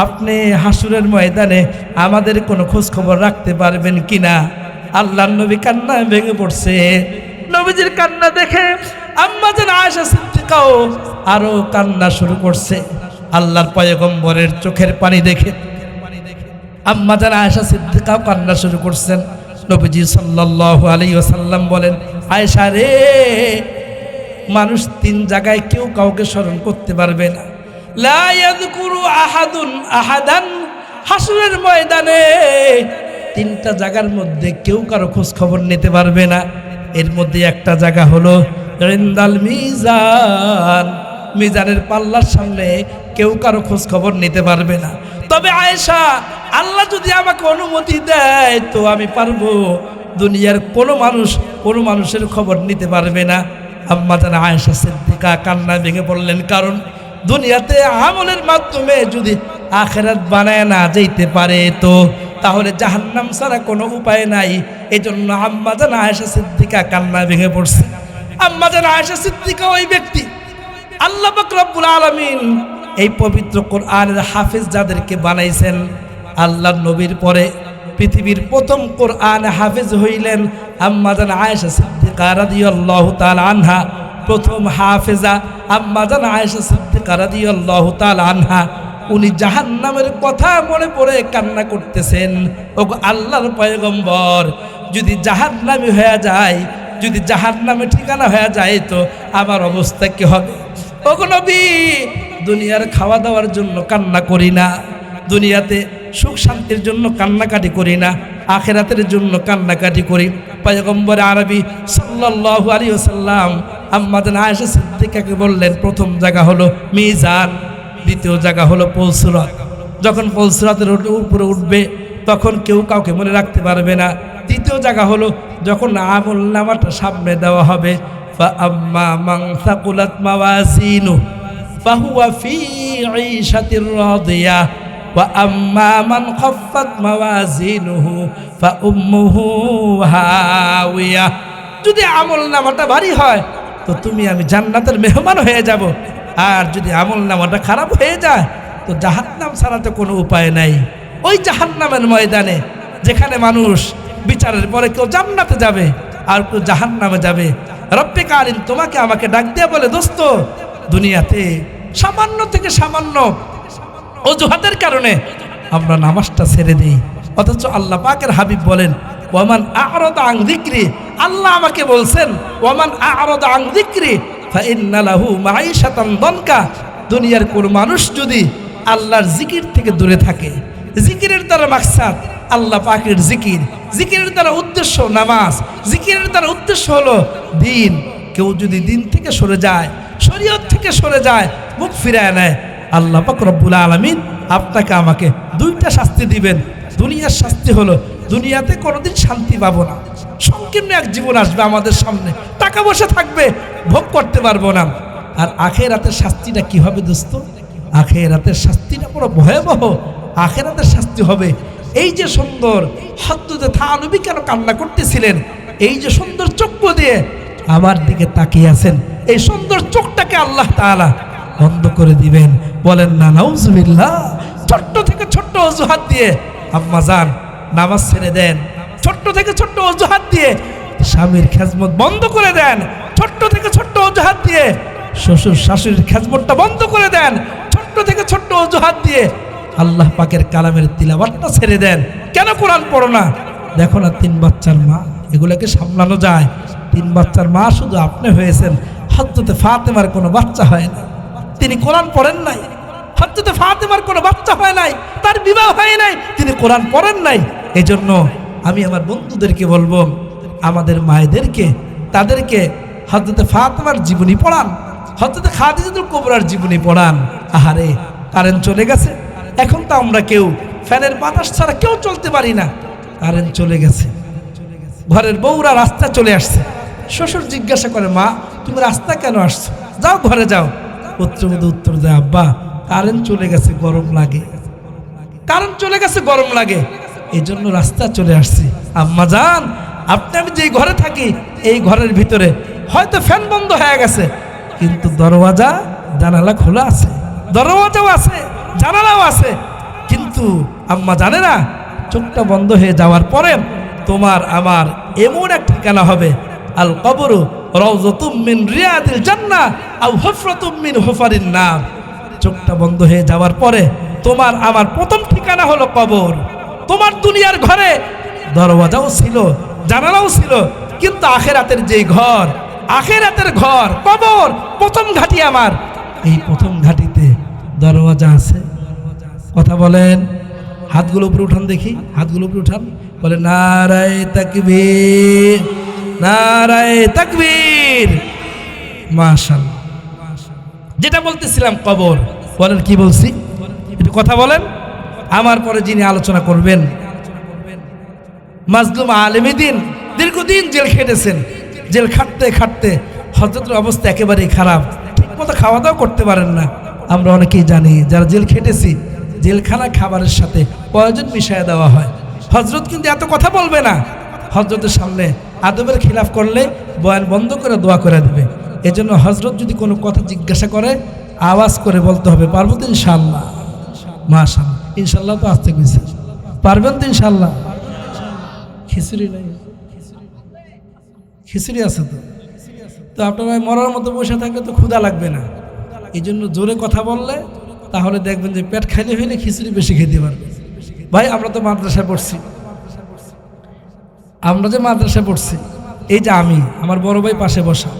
আপনি হাসরের ময়দানে আমাদের কোনো খোঁজ খবর রাখতে পারবেন কিনা? আল্লাহর নবী কান্নায় ভেঙে পড়ছে। নবীজির কান্না দেখে আম্মা জান আয়েশা সিদ্দিকাও আরো কান্না শুরু করছে। আল্লাহর পয়গম্বরের চোখের পানি দেখে আম্মা জান আয়েশা সিদ্দিকাও কান্না শুরু করছেন। নবীজি সাল্লাল্লাহু আলাইহি ওয়াসাল্লাম বলেন, আয়েশা রে, মানুষ তিন জায়গায় কেউ কাউকে স্মরণ করতে পারবে না। লা ইয়াযকুরু আহাদুন আহাদান, হাসরের ময়দানে তিনটা জায়গার মধ্যে কেউ কারো খোঁজ খবর নিতে পারবে না। এর মধ্যে একটা জায়গা হলো ইনদাল মিজান, মিজানের পাল্লার সামনে কেউ কারো খোঁজ খবর নিতে পারবে না। তবে আয়েশা, আল্লাহ যদি আমাকে অনুমতি দেয় তো আমি পারবো, দুনিয়ার কোনো মানুষের খবর নিতে পারবে না। আম্মা জান আয়েশা সিদ্দিকা কান্না ভেঙে পড়লেন, কারণ দুনিয়াতে আমলের মাধ্যমে যদি আখিরাত বানায় না যেতে পারে তো তাহলে জাহান্নাম ছাড়া কোনো উপায় নাই। এজন্য আম্মা জান আয়েশা সিদ্দিকা কান্না ভেঙে পড়ছে। আম্মা জান আয়েশা সিদ্দিকা ওই ব্যক্তি, আল্লাহ পাক রব্বুল আলামিন এই পবিত্র কোরআনের হাফেজ যাদেরকে বানাইছেন, আল্লাহর নবীর পরে পৃথিবীর প্রথম কোরআন হাফেজ হইলেন আম্মা জান আয়েশা সিদ্দিকা রাদিয়াল্লাহু তাআলা আনহা। প্রথম হাফেজা আম্মা জান আয়েশা সিদ্দিকা রাদিয়াল্লাহু তাআলা আনহা। উনি জাহান্নামের কথা মনে পড়ে কান্না করতেছেন। ওগো আল্লাহর পয়গম্বর, যদি জাহান্নামী হয়ে যায়, যদি জাহান্নামে ঠিকানা হয়ে যায় তো আমার অবস্থা কি হবে? ওগো নবী, দুনিয়ার খাওয়া দাওয়ার জন্য কান্না করি না, দুনিয়াতে সুখ শান্তির জন্য কান্নাকাটি করি না, আখিরাতের জন্য কান্নাকাটি করি। পয়গম্বর আরবি সাল্লাল্লাহু আলাইহি ওয়াসাল্লাম আম্মা জান আয়েশা সিদ্দিকাকে বললেন, প্রথম জায়গা হলো মিজান, দ্বিতীয় জায়গা হলো পৌলসিরাত। যখন পৌলসিরাতের উপরে উঠবে তখন কেউ কাউকে মনে রাখতে পারবে না। তৃতীয় জায়গা হলো যখন আমল নামাটা সামনে দেওয়া হবে, ফা আম্মা মান সাকুলাত মাওয়াজিনু ফাহুয়া ফি ঈশাতির রাদিয়া ওয়া আম্মা মান খাফফাত মাওয়াজিনুহু ফা উম্মুহু হাওিয়া। যদি আমল নামাটা ভারী হয় তো তুমি আমি জান্নাতের মেহমান হয়ে যাব, আর যদি আমল নামাটা খারাপ হয়ে যায় তো জাহান্নাম ছাড়া তো কোনো উপায় নাই। ওই জাহান্নামের ময়দানে যেখানে মানুষ বিচারের পরে কেউ জান্নাতে যাবে আর কেউ জাহান্নামে যাবে, রব্বে কারিম তোমাকে আমাকে ডাক দিয়ে বলে, দোস্ত, দুনিয়াতে সামান্য থেকে সামান্য অজুহাতের কারণে আমরা নামাজটা ছেড়ে দিই, অথচ আল্লাহ পাকের হাবিব বলেন, ওয়ামান আ'রাদা আন যিকরি, আল্লাহ আমাকে বলছেন, ওয়ামান আ'রাদা আন যিকরি ফাইন্না লাহু মাঈশাতান দনকা। দুনিয়ার কোন মানুষ যদি আল্লাহর জিকির থেকে দূরে থাকে, জিকিরের দ্বারা মাকসাদ আল্লাহ পাকের জিকির, জিকিরের দ্বারা উদ্দেশ্য নামাজ, জিকিরের দ্বারা উদ্দেশ্য হলো দিন। কেউ যদি দিন থেকে সরে যায়, শরীয়ত থেকে সরে যায়, মুখ ফিরায় নেয়, আল্লাহ পাক রব্বুল আলামিন আপনাকে আমাকে দুইটা শাস্তি দিবেন। দুনিয়ার শাস্তি হলো দুনিয়াতে কোনোদিন শান্তি পাবো না, সংকীর্ণ এক জীবন আসবে আমাদের সামনে, টাকা পয়সা থাকবে, ভোগ করতে পারবো না। আর আখিরাতের শাস্তিটা কি হবে দোস্ত? আখিরাতের শাস্তিটা বড় ভয়াবহ। আখিরাতের শাস্তি হবে এই যে সুন্দর হদ্দুদে থানবী কেন কান্না করতেছিলেন, এই যে সুন্দর চক্ষু দিয়ে আমার দিকে তাকিয়ে আছেন, এই সুন্দর চোখটাকে আল্লাহ তাআলা বন্ধ করে দিবেন। বলেন না নাউজুবিল্লাহ। ছোট্ট থেকে ছোট্ট অজুহাত দিয়ে আম্মা জান নামাজ ছেড়ে দেন, ছোট্ট থেকে ছোট্ট অজুহাত দিয়ে স্বামীর খেজমত বন্ধ করে দেন, ছোট্ট থেকে ছোট্ট অজুহাত দিয়ে শ্বশুর শাশুড়ির খেজমতটা বন্ধ করে দেন, ছোট্ট থেকে ছোট্ট অজুহাত দিয়ে আল্লাহ পাকের কালামের তিলাওয়াতটা ছেড়ে দেন। কেন কোরআন পড়ো না? দেখো না 3 বাচ্চার মা, এগুলোকে সামলানো যায়? 3 বাচ্চার মা শুধু আপনি হয়েছেন, হযরতে ফাতেমার কোনো বাচ্চা হয় না, তিনি কোরআন পড়েন নাই। হযরতে ফাতেমার কোনো বাচ্চা হয় নাই, তার বিবাহ হয় নাই, তিনি কোরআন পড়েন নাই। এজন্য আমি আমার বন্ধুদেরকে বলবো, আমাদের মায়েদেরকে, তাদেরকে হযরতে ফাতেমার জীবনী পড়ান, হযরতে খাদিজাতুল কুবরার জীবনী পড়ান। আহারে, কারেন্ট চলে গেছে, এখন তো আমরা কেউ ফ্যানের বাতাস ছাড়া কেউ চলতে পারি না। কারেন্ট চলে গেছে, ঘরের বউরা রাস্তা চলে আসছে, শ্বশুর জিজ্ঞাসা করে, মা তুমি রাস্তা কেন আসছো, যাও ঘরে যাও। পুত্রবধূ উত্তর দেয়, আব্বা কারেন্ট চলে গেছে, গরম লাগে, কারেন্ট চলে গেছে, গরম লাগে, এই জন্য রাস্তা চলে আসছি। আম্মা জান, আপনি আমি যেই ঘরে থাকি এই ঘরের ভিতরে হয়তো ফ্যান বন্ধ হয়ে গেছে, কিন্তু দরওয়াজা জানালা খোলা আছে, দরওয়াজাও আছে, জানালাও আছে, কিন্তু আম্মা জানে না চোখটা বন্ধ হয়ে যাওয়ার পরে তোমার আমার এমন এক ঠিকানা হবে, আল কবরু রাউযাতুম মিন রিয়াদিল জান্নাহ আও হুফরাতুম মিন হুফারিন নার। চোখটা বন্ধ হয়ে যাওয়ার পরে তোমার আমার প্রথম ঠিকানা হলো কবর। তোমার দুনিয়ার ঘরে দরওয়াজাও ছিল, জানালাও ছিল, কিন্তু আখিরাতের যেই ঘর, আখিরাতের ঘর কবর, প্রথম ঘাঁটি আমার, এই প্রথম ঘাঁটিতে দরওয়াজা আছে। কথা বলেন, হাতগুলো উপরে উঠান দেখি, হাতগুলো উপরে উঠান, বলে নারায়ে তাকবীর, নারায়ে তাকবীর। মাশাআল্লাহ। যেটা বলতেছিলাম কবর, বলেন কি বলছি, একটু কথা বলেন। আমার পরে যিনি আলোচনা করবেন, মাজলুম আলেমে দ্বীন, দীর্ঘদিন জেল খেটেছেন, জেল খাটতে খাটতে হযরতের অবস্থা একেবারেই খারাপ, ঠিকমতো খাওয়া দাওয়া করতে পারেন না। আমরা অনেকেই জানি, যারা জেল খেটেছি, জেলখানা খাবারের সাথে প্রয়োজন মিশিয়ে দেওয়া হয়। হযরত কিন্তু এত কথা বলবে না, হযরতের সামনে আদবের খিলাফ করলে বয়ান বন্ধ করে দোয়া করে দেবে। এজন্য হযরত যদি কোনো কথা জিজ্ঞাসা করে আওয়াজ করে বলতে হবে, পারবো তো ইনশাআল্লাহ? মাশাআল্লাহ, ইনশাআল্লাহ তো আসতে গেছে, পারবেন তো ইনশাআল্লাহ? খিচুড়ি নাই, খিচুড়ি আছে তো, তো আপনারা মরার মতো বসে থাকলে তো ক্ষুধা লাগবে না। এই জন্য জোরে কথা বললে তাহলে দেখবেন যে পেট খাইলে হইলে খিচুড়ি বেশি খেতে পারবে। ভাই আমরা তো মাদ্রাসায় পড়ছি, আমরা যে মাদ্রাসায় পড়ছি, এই যে আমি, আমার বড় ভাই পাশে বসা,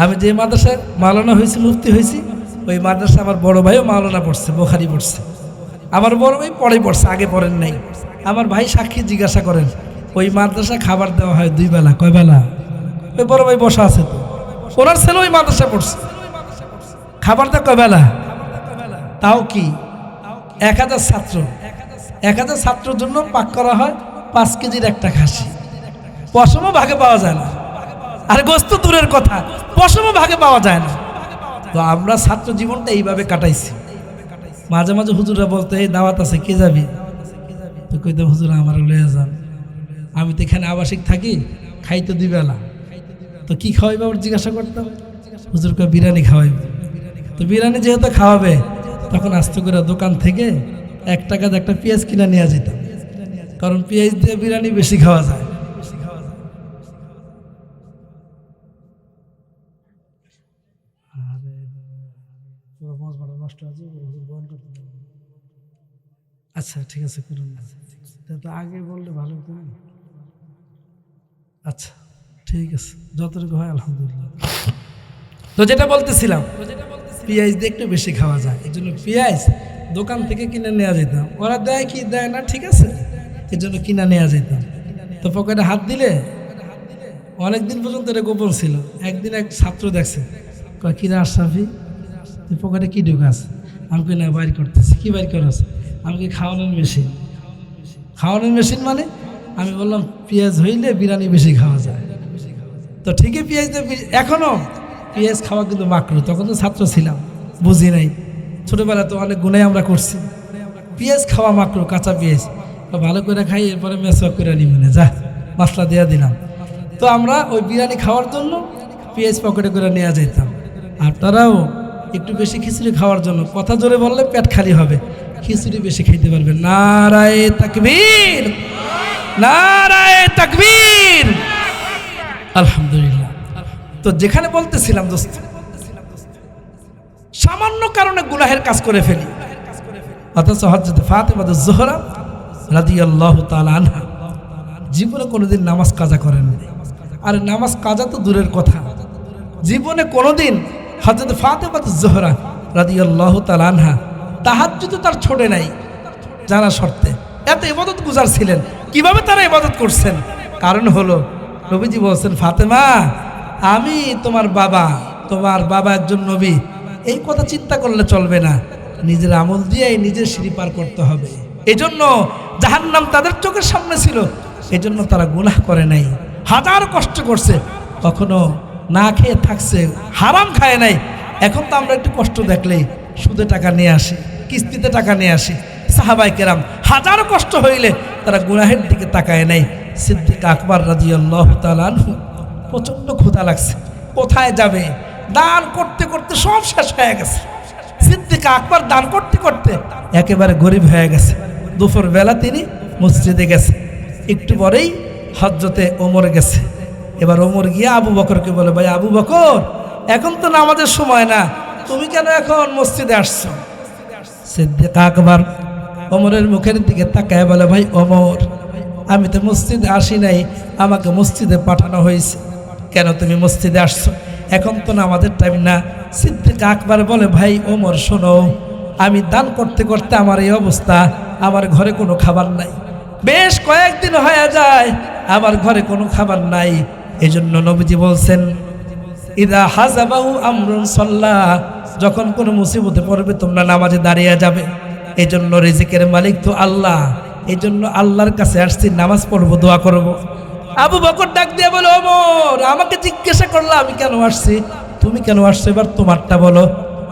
আমি যে মাদ্রাসায় মাওলানা হয়েছি, মুফতি হয়েছি, ওই মাদ্রাসা আমার বড় ভাইও মাওলানা পড়ছে, বুখারী পড়ছে। আমার বড় ভাই পরে পড়ছে, আগে পড়েন নাই। আমার ভাই সাক্ষী, জিজ্ঞাসা করেন ওই মাদ্রাসা খাবার দেওয়া হয় 2 বেলা, কয় বেলা? ওই বড় ভাই বসা আছে তো, ওনার ছেলে ওই মাদ্রাসা পড়ছে, খাবার দেয় কয় বেলা? তাও কি 1000 ছাত্র, 1000 ছাত্রের জন্য পাক করা হয় 5 কেজির একটা খাসি, পশমও ভাগে পাওয়া যায় না, আর গোস্ত দূরের কথা, পশমও ভাগে পাওয়া যায় না। তো আমরা ছাত্র জীবনটা এইভাবে কাটাইছি। মাঝে মাঝে হুজুরা বলতে, এই দাওয়াত আছে, কে যাবি? তো কইতাম, হুজুর আমার লয়ে যান, আমি তো এখানে আবাসিক থাকি, খাই তো 2 বেলা, তো কি খাওয়াইবে ওর জিজ্ঞাসা করতাম। হুজুর কয় বিরিয়ানি খাওয়াইবে। তো বিরিয়ানি যেহেতু খাওয়াবে, তখন আস্তে করে দোকান থেকে 1 টাকাতে একটা পেঁয়াজ কিনে নিয়ে যেতাম, কারণ পেঁয়াজ দিয়ে বিরিয়ানি বেশি খাওয়া যায়। আচ্ছা ঠিক আছে, করুন, তো আগে বললে ভালো হতো না। আচ্ছা ঠিক আছে, যতটুকু হয় আলহামদুলিল্লাহ। তো যেটা বলতেছিলাম, পেঁয়াজ দিয়ে একটু বেশি খাওয়া যায়, এই জন্য পেঁয়াজ দোকান থেকে কিনে নেওয়া যেতাম। ওরা দেয় কি দেয় না ঠিক আছে, এই জন্য কিনে নেওয়া যেতাম। তো পকেটে হাত দিলে অনেকদিন পর্যন্ত এটা গোপন ছিল। একদিন এক ছাত্র দেখছে, কয় কিনা আশরাফি, তুই পকেটে কি ঢুকাস? আমি কি না বাইর করতেছি। কি বাইর করাস? আমি কি খাওয়ানোর মেশিন। খাওয়ানোর মেশিন মানে? আমি বললাম পেঁয়াজ হইলে বিরিয়ানি বেশি খাওয়া যায়। তো ঠিকই পেঁয়াজ এখনও পেঁয়াজ খাওয়া কিন্তু মাকরু, তখন তো ছাত্র ছিলাম, বুঝি নাই, ছোটোবেলা তো অনেক গুণাই আমরা করছি। পেঁয়াজ খাওয়া মাকরু, কাঁচা পেঁয়াজ ভালো করে খাই, এরপরে মেসওয়াক করে নিই, মনে যা মশলা দেওয়া দিলাম। তো আমরা ওই বিরিয়ানি খাওয়ার জন্য পেঁয়াজ পকেটে করে নেওয়া যেতাম। আপনারাও একটু বেশি খিচুড়ি খাওয়ার জন্য, কথা জোরে বললে পেট খালি হবে, খিচুড়ি বেশি খেতে পারবেন। নারায়ে তাকবীর, নারায়ে তাকবীর। আলহামদুলিল্লাহ। তো যেখানে বলতেছিলাম দোস্ত, সামান্য কারণে গুনাহের কাজ করে ফেলি, অথচ হযরত ফাতেমা জোহরা রাদিয়াল্লাহু তাআলা আনহা জীবনে কোনোদিন নামাজ কাজা করেননি। আর নামাজ কাজা তো দূরের কথা, জীবনে কোনোদিন হযরত ফাতেমা জোহরা রাদিয়াল্লাহু তাআলা আনহা তাহাজ্জুদ তার ছোটে নাই জানা শর্তে। এত ইবাদত গুজার ছিলেন। কিভাবে তারা ইবাদত করছেন? কারণ হলো নবীজি বলছেন, ফাতেমা আমি তোমার বাবা একজন নবী, এই কথা চিন্তা করলে চলবে না, নিজের আমল দিয়েই নিজের সিঁড়ি পার করতে হবে। এজন্য জাহান্নাম তাদের চোখের সামনে ছিল, এজন্য তারা গুনাহ করে নাই, হাজার কষ্ট করছে, কখনো না খেয়ে থাকছে, হারাম খায় নাই। এখন তো আমরা একটু কষ্ট দেখলেই সুদে টাকা নিয়ে আসি, কিস্তিতে টাকা নিয়ে আসি। সাহাবায়ে কেরাম হাজার কষ্ট হইলে তারা গুনাহের দিকে তাকায় নাই। সিদ্দিক আকবর রাদিয়াল্লাহু তাআলা আনহু প্রচন্ড ক্ষুধা লাগছে, কোথায় যাবে? দান করতে করতে সব শেষ হয়ে গেছে। সিদ্দিক আকবর দান করতে করতে একেবারে গরিব হয়ে গেছে। দুপুর বেলা তিনি মসজিদে গেছে, একটু পরেই হযরতে ওমর গেছে। এবার ওমর গিয়ে আবু বকরকে বলে, ভাই আবু বকর, এখন তো নামাজের সময় না, তুমি কেন এখন মসজিদে আসছো? সিদ্দিক আকবর ওমরের মুখের দিকে তাকায় বলে, ভাই ওমর, আমি তো মসজিদে আসি নাই, আমাকে মসজিদে পাঠানো হয়েছে, কেন তুমি মসজিদে আসছো? এখন তো নামাজের টাইম না। সিদ্দিক আকবর বলে, ভাই ওমর শোনো, আমি দান করতে করতে আমার এই অবস্থা, আমার ঘরে কোনো খাবার নাই, বেশ কয়েকদিন হয়ে যায় আমার ঘরে কোনো খাবার নাই। এজন্য নবীজি বলছেন, ইদা হাজাবাহু আমরুন সাল্লাহ, যখন কোনো মুসিবতে পড়বে তোমরা নামাজে দাঁড়িয়ে যাবে। এজন্য রিজিকের মালিক তো আল্লাহ, এজন্য আল্লাহর কাছে আসছি, নামাজ পড়বো, দোয়া করব। আবু বকর ডাক দিয়ে বলে, ওমর আমাকে জিজ্ঞাসা করলা আমি কেন আসছি, তুমি কেন আসছো, এবার তোমারটা বলো।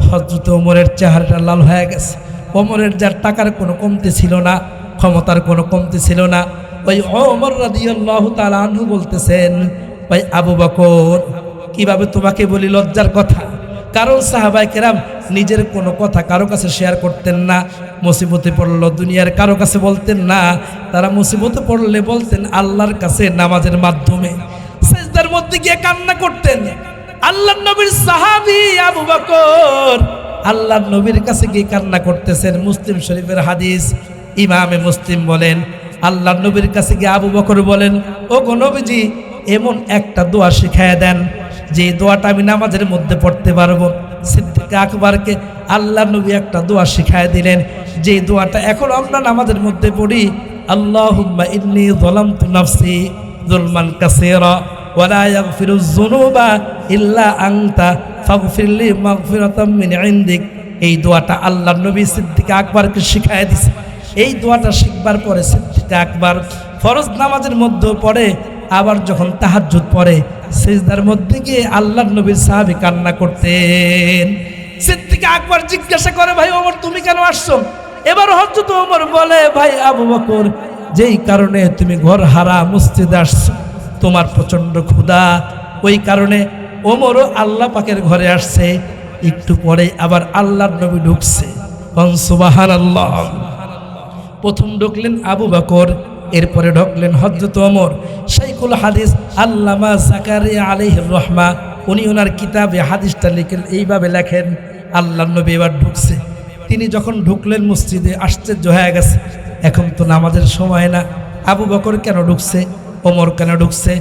হযরত ওমরের চেহারাটা লাল হয়ে গেছে। ওমরের যার টাকার কোনো কমতি ছিল না, ক্ষমতার কোনো কমতি ছিল না। ওই ওমর রাদিয়াল্লাহু তাআলা আনহু বলতেছেন, ভাই আবু বকর, কিভাবে তোমাকে বলি লজ্জার কথা। কারণ সাহাবায়ে কেরাম নিজের কোনো কথা কারো কাছে শেয়ার করতেন না। মুসিবতে পড়লো দুনিয়ার কারো কাছে বলতেন না, তারা মুসিবতে পড়লে বলতেন আল্লাহর কাছে নামাজের মাধ্যমে। সিজদার মধ্যে গিয়ে কান্না করতেন। আল্লাহর নবীর সাহাবী আবু বকর আল্লাহর নবীর কাছে গিয়ে কান্না করতেছেন। মুসলিম শরীফের হাদিস, ইমামে মুসলিম বলেন, আল্লাহর নবীর কাছে গিয়ে আবু বকর বলেন, ও গো নবীজি, এমন একটা দোয়া শিখায়া দেন যে দোয়াটা আমি নামাজের মধ্যে পড়তে পারবো। সিদ্দিক আকবরকে আল্লাহর নবী একটা দোয়া শিখায় দিলেন, যে দোয়াটা এখন আমরা নামাজের মধ্যে পড়ি, আল্লাহুম্মা ইন্নী যালামতু নাফসি যুলমান কাসীরা ওয়া লা ইয়াগফিরুয যুনুবা ইল্লা আনতা ফাগফিরলি মাগফিরাতাম মিন ইনদিক। এই দোয়াটা আল্লাহর নবী সিদ্দিক আকবরকে শিখায় দিয়েছে। এই দোয়াটা শিখবার পরে সিদ্দিক আকবর ফরজ নামাজের মধ্যে পড়ে, আবার যখন তাহাজ্জুদ পড়ে সিজদার মধ্যে গিয়ে আল্লাহর নবীর সাহাবী কান্না করতেন। সিদ্দিক আকবর জিজ্ঞাসা করে, ভাই ওমর তুমি কেন আসছো? এবার হযরত ওমর বলে, ভাই আবু বকর, যেই কারণে তুমি ঘর হারা মসজিদে আসছো, তোমার প্রচন্ড ক্ষুধা, ওই কারণে ওমরও আল্লাহ পাকের ঘরে আসছে। একটু পরে আবার আল্লাহর নবী ঢুকছে, সুবহানাল্লাহ। প্রথম ঢুকলেন আবু বকর, এরপরে ঢুকলেন হযরত ওমর। শাইখুল হাদিস আল্লামা জাকারিয়া আলাইহির রহমা, উনি ওনার কিতাবে হাদিসটা লিখেন, এইভাবে লেখেন, আল্লাহর নবী এবার ঢুকছে। তিনি যখন ঢুকলেন মসজিদে, আশ্চর্য হয়ে গেছে, এখন তো নামাজের সময় না, আবু বকর কেন ঢুকছে, ওমর কেন ঢুকছে?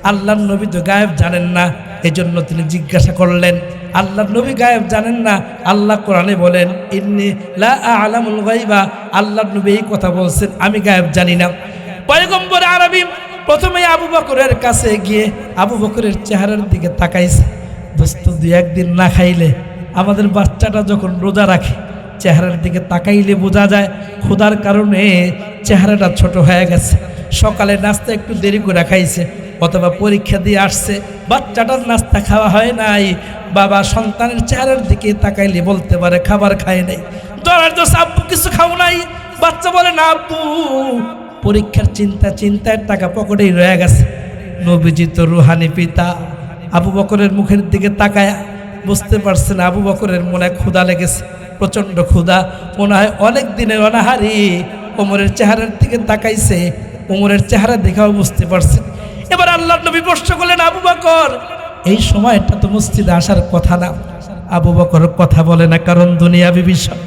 আল্লাহর নবী তো গায়েব জানেন না, এজন্য তিনি জিজ্ঞাসা করলেন। আল্লাহর নবী গায়েব জানেন না, আল্লাহ কোরআনে বলেন, ইন্নী লা আ'লামুল গায়বা, আল্লাহর নবী এই কথা বলছেন, আমি গায়েব জানি না। পয়গম্বর আরবী প্রথমে আবু বকরের কাছে গিয়ে আবু বকরের চেহারার দিকে তাকাইছে। দোস্ত, দুই একদিন না খাইলে, আমাদের বাচ্চাটা যখন রোজা রাখে চেহারার দিকে তাকাইলে বোঝা যায় ক্ষুধার কারণে চেহারাটা ছোট হয়ে গেছে। সকালে নাস্তা একটু দেরি করে খাইছে, অথবা পরীক্ষা দিয়ে আসছে, বাচ্চাটার নাস্তা খাওয়া হয় নাই। বাবা সন্তানের চেহারার দিকে তাকাইলে বলতে পারে খাবার খায় নাই। ধরার দোষ, আব্বু কিছু খাও নাই? বাচ্চা বলে না আব্বু, পরীক্ষার চিন্তায় টাকা পকেটেই রয়ে গেছে। নবীজি তো রুহানি পিতা, আবু বকরের মুখের দিকে তাকায় বুঝতে পারছেন আবু বকরের মনে ক্ষুধা লেগেছে, প্রচণ্ড ক্ষুধা, মনে হয় অনেক দিনের অনাহারি। ওমরের চেহারার দিকে তাকাইছে, ওমরের চেহারা দেখাও বুঝতে পারছেন এবার আল্লাহর নবী প্রশ্ন করলেন, আবু বকর, এই সময়টা তো মসজিদে আসার কথা না। আবু বকর কথা বলে না, কারণ দুনিয়াবি বিষয়।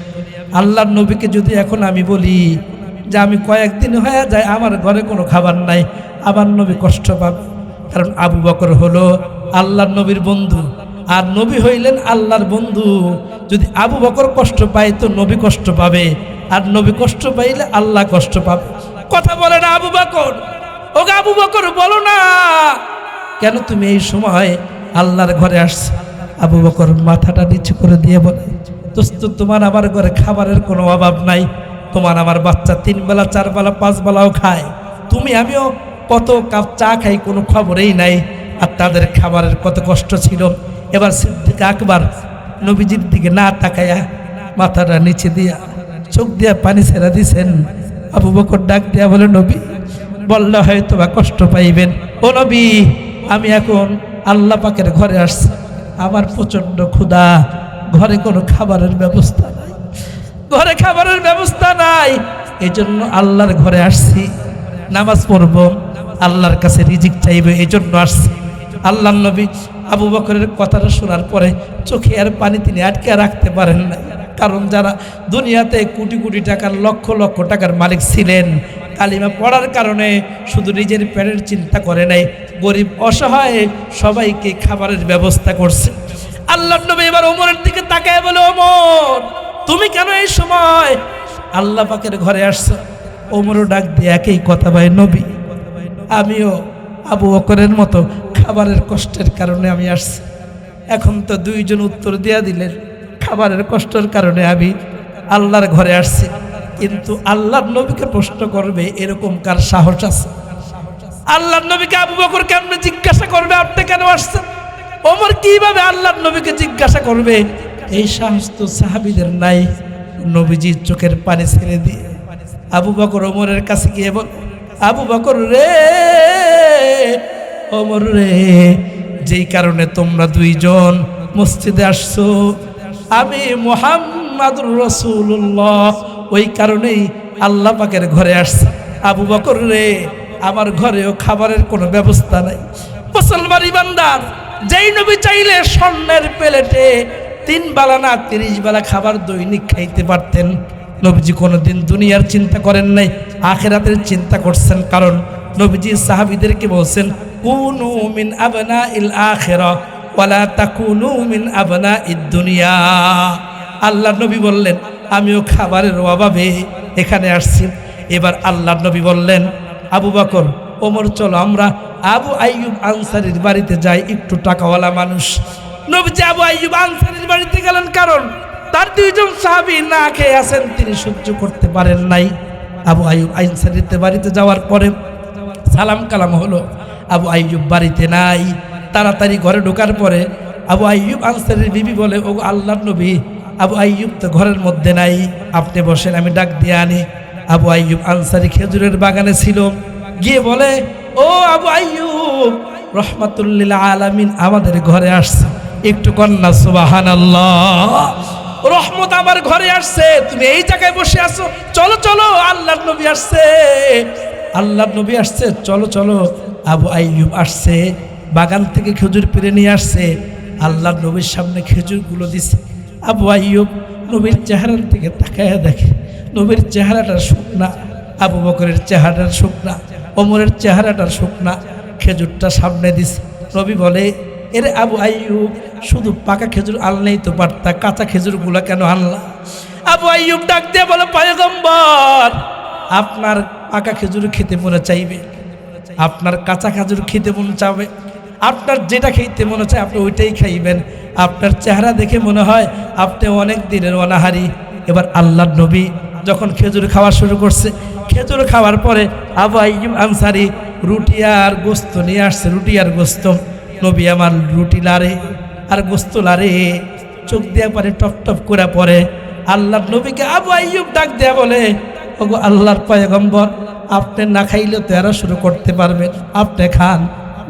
আল্লাহর নবীকে যদি এখন আমি বলি যে আমি কয়েকদিন হয়ে যায় আমার ঘরে কোনো খাবার নাই, আমার নবী কষ্ট পাবে। কারণ আবু বকর হলো আল্লাহর নবীর বন্ধু, আর নবী হইলেন আল্লাহর বন্ধু। যদি আবু বকর কষ্ট পায় তো নবী কষ্ট পাবে, আর নবী কষ্ট পাইলে আল্লাহ কষ্ট পাবে। কথা বলে না আবু বকর। ও আবু বকর, বলো না কেন তুমি এই সময় আল্লাহর ঘরে আসছো? আবু বকর মাথাটা নিচু করে দিয়ে বলে, দোস্ত, তোমার আমার ঘরে খাবারের কোনো অভাব নাই। তোমার আমার বাচ্চা 3 বেলা 4 বেলা 5 বেলাও খায়, তুমি আমিও কত কাপ চা খাই, কোনো খবরেই নাই। আর তাদের খাবারের কত কষ্ট ছিল। এবার সিদ্দিক আকবর নবীজির দিকে না তাকায়া মাথাটা নিচে দিয়া চোখ দিয়া পানি ছেড়ে দিছেন। আবু বকর ডাক দিয়া বলে, নবী, বললে হয়তো বা কষ্ট পাইবেন। ও নবী, আমি এখন আল্লাহ পাকের ঘরে আসছি, আমার প্রচন্ড ক্ষুধা, ঘরে কোনো খাবারের ব্যবস্থা নাই, ঘরে খাবারের ব্যবস্থা নাই। এই জন্য আল্লাহর ঘরে আসছি, নামাজ পড়ব, আল্লাহর কাছে রিজিক চাইবে, এই জন্য আসছি। আল্লাহর নবী আবু বকরের কথাটা শোনার পরে চোখে আর পানি তিনি আটকে রাখতে পারেন না। কারণ যারা দুনিয়াতে কোটি কোটি টাকার, লক্ষ লক্ষ টাকার মালিক ছিলেন, কালিমা পড়ার কারণে শুধু নিজের পেটের চিন্তা করে নাই, গরিব অসহায় সবাইকে খাবারের ব্যবস্থা করছে। আল্লাহর নবী এবার ওমরের দিকে তাকায় বলে, ওমর, তুমি কেন এই সময় আল্লাহ পাকের ঘরে আসছো? ওমরও ডাক দিয়ে একই কথা, ভাই নবী, আমিও আবু বকরের মতো খাবারের কষ্টের কারণে আমি আসছি। এখন তো দুইজন উত্তর দিয়া দিলেন, খাবারের কষ্টের কারণে আমি আল্লাহর ঘরে আসছি। কিন্তু আল্লাহর নবীকে প্রশ্ন করবে এরকম কার সাহস আছে? আল্লাহর নবীকে আবু বকর কেমনে জিজ্ঞাসা করবে আপনি কেন আসছেন? ওমর কিভাবে আল্লাহর নবীকে জিজ্ঞাসা করবে? এই সাহস তো সাহাবীদের নাই। নবীজি চোখের পানি ছেড়ে দিয়ে আবু বকর ওমরের কাছে গিয়ে বল, আবু বকর রে, ওমর রে, যেই কারণে তোমরা দুইজন মসজিদে আসছো, আমি মুহাম্মাদুর রাসূলুল্লাহ ওই কারণেই আল্লাহ পাকের ঘরে আসছি। আবু বকর রে, আমার ঘরেও খাবারের কোনো ব্যবস্থা নাই। মুসলমান ইমানদার, যেই নবী চাইলে স্বর্ণের প্লেটে 3 বেলা না 30 বেলা খাবার দৈনিক খাইতে পারতেন। নবীজি কোনোদিন দুনিয়ার চিন্তা করেন নাই, আখিরাতের চিন্তা করছেন। কারণ নবীজি সাহাবীদেরকে বলছেন, কুনু মিন আবনাইল আখিরা ওয়ালা তাকুনু মিন আবনাইদ দুনিয়া। আল্লাহর নবী বললেন, আমিও খাবারের অভাবে এখানে আসছি। এবার আল্লাহর নবী বললেন, আবু বকর, ওমর, চলো আমরা আবু আইয়ুব আনসারীর বাড়িতে যাই, একটু টাকাওয়ালা মানুষ। নবীজি আবু আইয়ুব আনসারীর বাড়িতে গেলেন, কারণ তার 2 জন সাহাবী না খেয়ে আছেন, তিনি সহ্য করতে পারেন নাই। আবু আইয়ুব আনসারীর বাড়িতে যাওয়ার পরে সালাম কালাম হলো, আবু আইয়ুব বাড়িতে নাই। তাড়াতাড়ি ঘরে ঢোকার পরে আবু আইয়ুব আনসারীর বিবি বলে, ও আল্লাহর নবী, আবু আইয়ুব তো ঘরের মধ্যে নাই, আপনি বসেন, আমি ডাক দিয়ে আনি। আবু আইয়ুব আনসারী খেজুরের বাগানে ছিল, গিয়ে বলে, ও আবু আইয়ুব, রহমাতুল্লিল আলামিন আমাদের ঘরে আসছে, একটু কন্যা সুবহানাল্লাহ, রহমত আমার ঘরে আসছে, তুমি এই জায়গায় বসে আছো, চলো চলো, আল্লাহর নবী আসছে, আল্লাহর নবী আসছে, চলো চলো। আবু আইয়ুব আসছে, বাগান থেকে খেজুর পেড়ে নিয়ে আসছে, আল্লাহর নবীর সামনে খেজুরগুলো দিছে। আবু আইয়ুব নবীর চেহারার দিকে তাকায় দেখে, নবীর চেহারাটা শুকনা, আবু বকরের চেহারাটা শুকনা, ওমরের চেহারাটা শুকনা। খেজুরটা সামনে দিছে। নবী বলে, এরে আবু আইয়ুব, শুধু পাকা খেজুর আনলেই তো পারতা, কাঁচা খেজুরগুলো কেন আনলা? আবু আইয়ুব ডাক দিয়ে বলে, পয়গম্বর, আপনার পাকা খেজুর খেতে মনে চাইবে, আপনার কাঁচা খেজুর খেতে মন চাবে, আপনার যেটা খেতে মনে চায় আপনি ওইটাই খাইবেন। আপনার চেহারা দেখে মনে হয় আপনি অনেক দিনের অনাহারি। এবার আল্লাহর নবী যখন খেজুর খাওয়া শুরু করছে, খেজুর খাওয়ার পরে আবু আইয়ুব আনসারী রুটি আর গোস্ত নিয়ে আসছে, রুটি আর গোস্ত। নবী আমার রুটি লারে আর গোস্ত লারে, চোখ দিয়া পরে টপ টপ করে পড়ে। আল্লাহর নবীকে আবু আইয়ুব ডাক দেয়া বলে, ওগো আল্লাহর পয়গম্বর, আপনি না খাইলেও তো এরা শুরু করতে পারবেন, আপনি খান।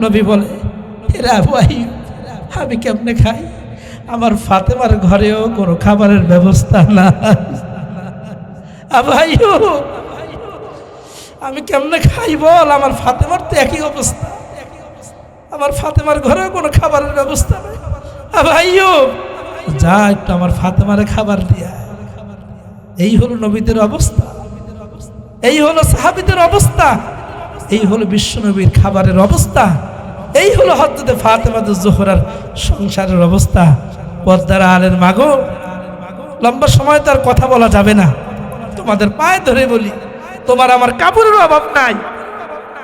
নবী বলে, এরা আবু আইয়ুব, আমি কেমনে খাই? আমার ফাতেমার ঘরেও কোনো খাবারের ব্যবস্থা না। আবু আইয়ুব, আমি কেমনে খাই বল? আমার ফাতেমার তো একই অবস্থা। আমার ফাতেমার ঘরেও কোনো খাবারের ব্যবস্থা নেই। ভাইও যা একটু আমার ফাতেমারে খাবার দিয়া। এই হলো নবীদের অবস্থা, এই হলো সাহাবীদের অবস্থা, এই হলো বিশ্বনবীর খাবারের অবস্থা, এই হলো হযরত ফাতেমা জোহরার সংসারের অবস্থা। পর্দার আলের মাগো, লম্বা সময় তার কথা বলা যাবে না, তোমাদের পায়ে ধরে বলি, তোমার আমার কাপড়ের অভাব নাই,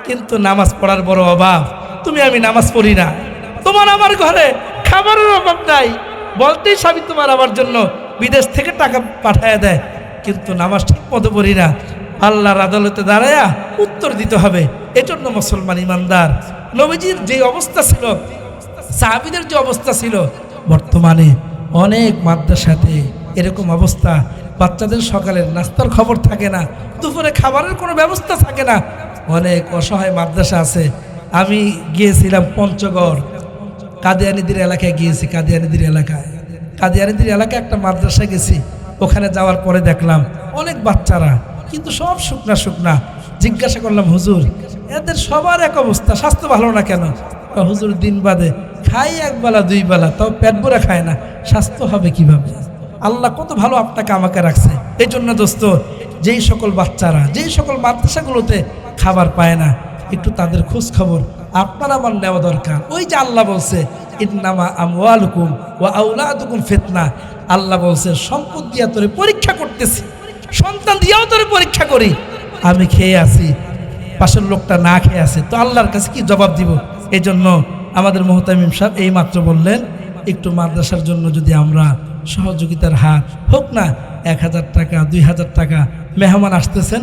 কিন্তু নামাজ পড়ার বড় অভাব। তুমি আমি নামাজ পড়ি না, তোমার আমার ঘরে খাবারের অভাব নাই, বলতেই স্বামী তোমার আমার জন্য বিদেশ থেকে টাকা পাঠায় দেয়, কিন্তু নামাজ ঠিক মতো পড়ি না। আল্লাহর আদালতে দাঁড়ায়া উত্তর দিতে হবে। এজন্য মুসলমান ইমানদার, নবীজির যে অবস্থা ছিল, সাহাবীদের যে অবস্থা ছিল, বর্তমানে অনেক মাদ্রাসাতে এরকম অবস্থা। বাচ্চাদের সকালের নাস্তার খবর থাকে না, দুপুরে খাবারের কোনো ব্যবস্থা থাকে না। অনেক অসহায় মাদ্রাসা আছে। আমি গিয়েছিলাম পঞ্চগড়, কাদিয়ানীদের এলাকায় গিয়েছি। কাদিয়ানীদের এলাকায় একটা মাদ্রাসায় গেছি। ওখানে যাওয়ার পরে দেখলাম অনেক বাচ্চারা, কিন্তু সব শুকনা। জিজ্ঞাসা করলাম, হুজুর এদের সবার এক অবস্থা, স্বাস্থ্য ভালো না কেন? হুজুর দিন বাদে খাই একবেলা দুই বেলা, তাও পেট ভরে খায় না, স্বাস্থ্য হবে কিভাবে? আল্লাহ কত ভালো আপনাকে আমাকে রাখছে। এই জন্য দোস্ত, যেই সকল বাচ্চারা যেই সকল মাদ্রাসাগুলোতে খাবার পায় না, একটু তাদের খোঁজ খবর আপনার আমার নেওয়া দরকার। ওই যে আল্লাহ বলছে, ইন্নামা আমওয়ালুকুম ওয়া আওলাদুকুম ফিতনা। আল্লাহ বলছে, সম্পদ দিয়া তোরে পরীক্ষা করতেছি, সন্তান দিয়াও তোরে পরীক্ষা করি। আমি খেয়ে আছি, পাশের লোকটা না খেয়ে আছে, তো আল্লাহর কাছে কি জবাব দিব? এই জন্য আমাদের মুহতামিম সাহেব এই মাত্র বললেন, একটু মাদ্রাসার জন্য যদি আমরা সহযোগিতার হাত হোক না, 1000 টাকা 2000 টাকা, মেহমান আসতেছেন,